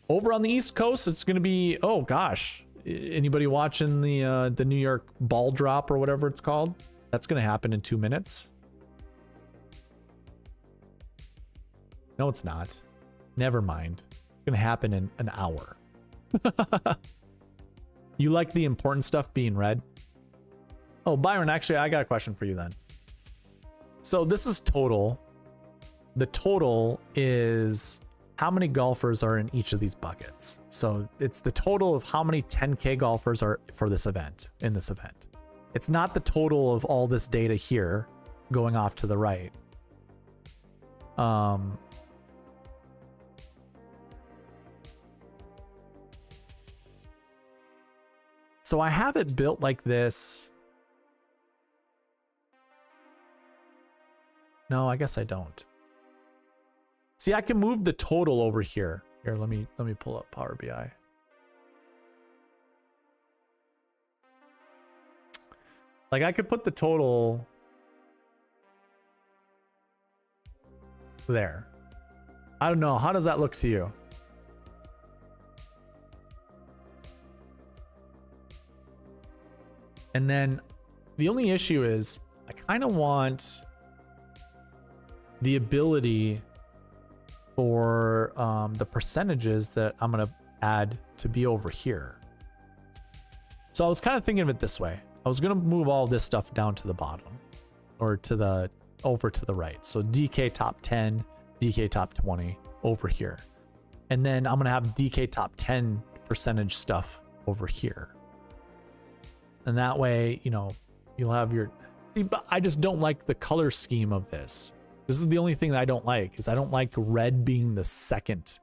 Over on the East Coast, it's going to be, oh gosh, anybody watching the New York ball drop or whatever it's called? That's going to happen in 2 minutes. No, it's not. Never mind. It's going to happen in an hour. You like the important stuff being read? Oh, Byron, actually, I got a question for you then. So this is total. The total is how many golfers are in each of these buckets. So it's the total of how many 10K golfers are for this event, in this event. It's not the total of all this data here going off to the right. So I have it built like this. No, I guess I don't. See, I can move the total over here. Here, let me pull up Power BI. Like I could put the total there. I don't know. How does that look to you? And then the only issue is I kind of want the ability for the percentages that I'm going to add to be over here. So I was kind of thinking of it this way. I was going to move all this stuff down to the bottom or to the over to the right. So DK top 10, DK top 20 over here. And then I'm going to have DK top 10 percentage stuff over here. And that way, you know, you'll have your, but I just don't like the color scheme of this. This is the only thing that I don't like, is I don't like red being the second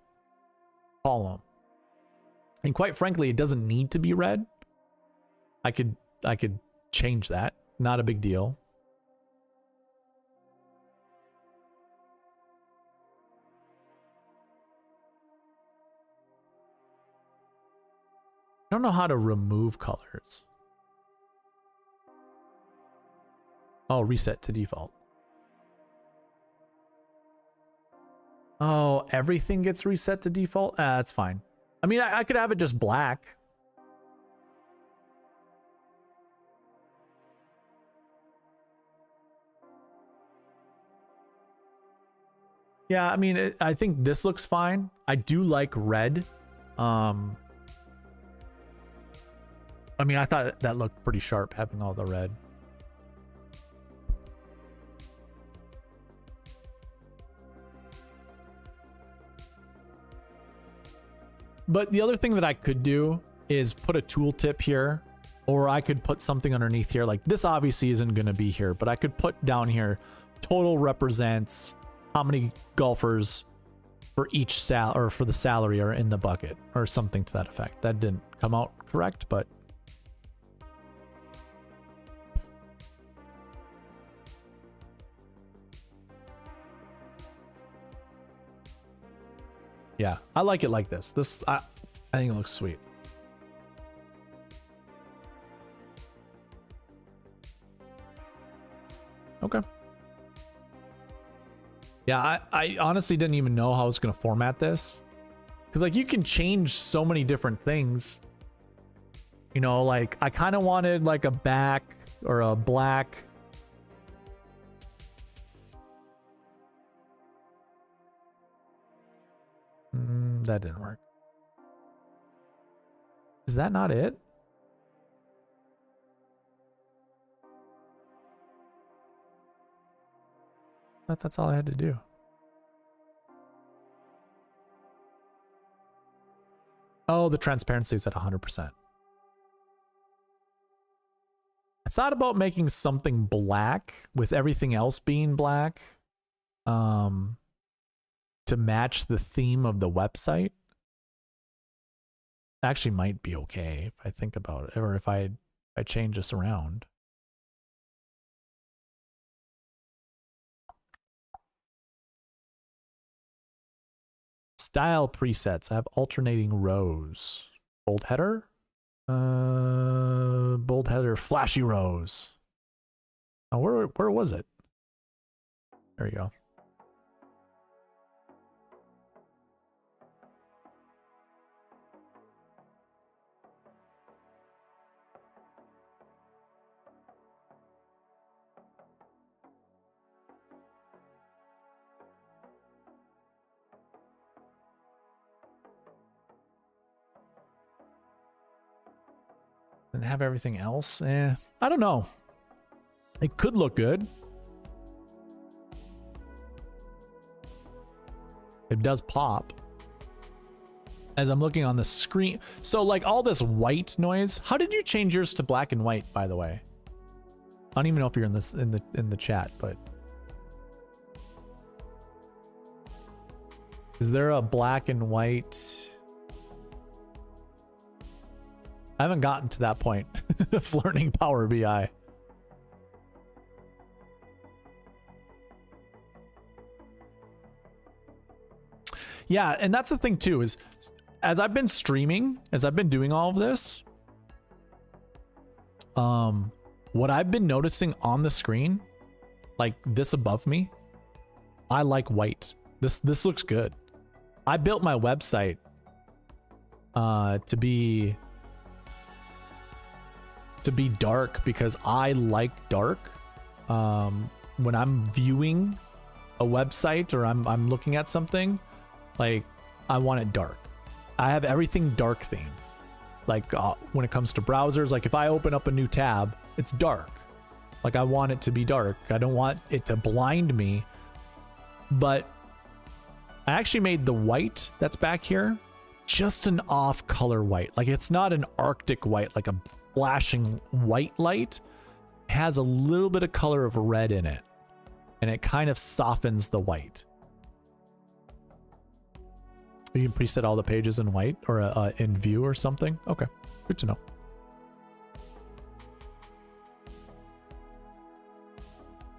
column. And quite frankly, it doesn't need to be red. I could change that. Not a big deal. I don't know how to remove colors. Oh, reset to default. Oh, everything gets reset to default? That's fine. I mean, I could have it just black. Yeah, I mean, I think this looks fine. I do like red. I mean, I thought that looked pretty sharp having all the red. But the other thing that I could do is put a tooltip here, or I could put something underneath here. Like this obviously isn't going to be here, but I could put down here, total represents how many golfers for each or for the salary are in the bucket or something to that effect. That didn't come out correct, but yeah, I like it like this. I think it looks sweet. Okay. Yeah, I honestly didn't even know how I was going to format this. Because, like, you can change so many different things. You know, like, I kind of wanted, like, a back or a black. That didn't work. Is that not it? I thought that's all I had to do. Oh, the transparency is at 100%. I thought about making something black with everything else being black, to match the theme of the website. Actually might be okay if I think about it, or if I change this around. Style presets. I have alternating rows. Bold header. Bold header, flashy rows. Oh, where was it? There you go. And have everything else. I don't know. It could look good. It does pop. As I'm looking on the screen. So like all this white noise. How did you change yours to black and white, by the way? I don't even know if you're in this in the chat, but is there a black and white? I haven't gotten to that point of learning Power BI. Yeah, and that's the thing too, is as I've been streaming, as I've been doing all of this, what I've been noticing on the screen, like this above me, I like white. This looks good. I built my website to be dark because I like dark. When I'm viewing a website or I'm looking at something, like I want it dark. I have everything dark theme. Like when it comes to browsers, like if I open up a new tab, it's dark. Like I want it to be dark. I don't want it to blind me. But I actually made the white that's back here just an off color white. Like it's not an Arctic white, like a flashing white light. It has a little bit of color of red in it, and it kind of softens the white. You can preset all the pages in white or in view or something. Okay, good to know.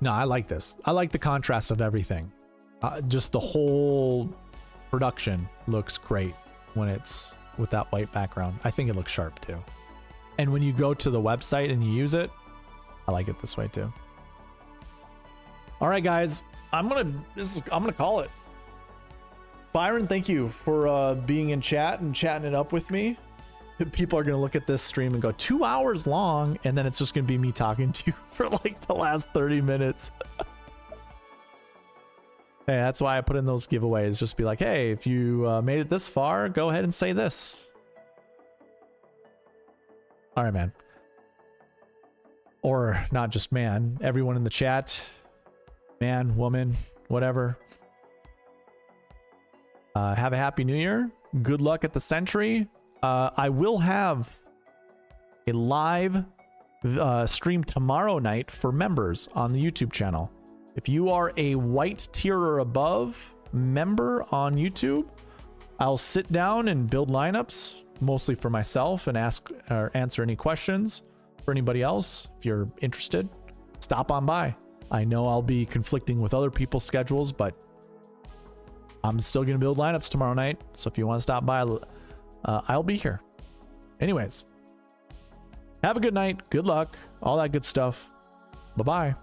No, I like this. I like the contrast of everything. Just the whole production looks great when it's with that white background. I think it looks sharp too. And when you go to the website and you use it, I like it this way too. All right, guys, I'm gonna call it. Byron, thank you for being in chat and chatting it up with me. People are gonna look at this stream and go 2 hours long, and then it's just gonna be me talking to you for like the last 30 minutes. Hey, that's why I put in those giveaways. Just be like, hey, if you made it this far, go ahead and say this. All right, man. Or not just man, everyone in the chat, man, woman, whatever. Have a happy new year. Good luck at the Sentry. I will have a live stream tomorrow night for members on the YouTube channel. If you are a white tier or above member on YouTube, I'll sit down and build lineups, mostly for myself, and ask or answer any questions for anybody else. If you're interested, stop on by. I know I'll be conflicting with other people's schedules, but I'm still going to build lineups tomorrow night. So if you want to stop by, I'll be here. Anyways, have a good night. Good luck. All that good stuff. Bye-bye.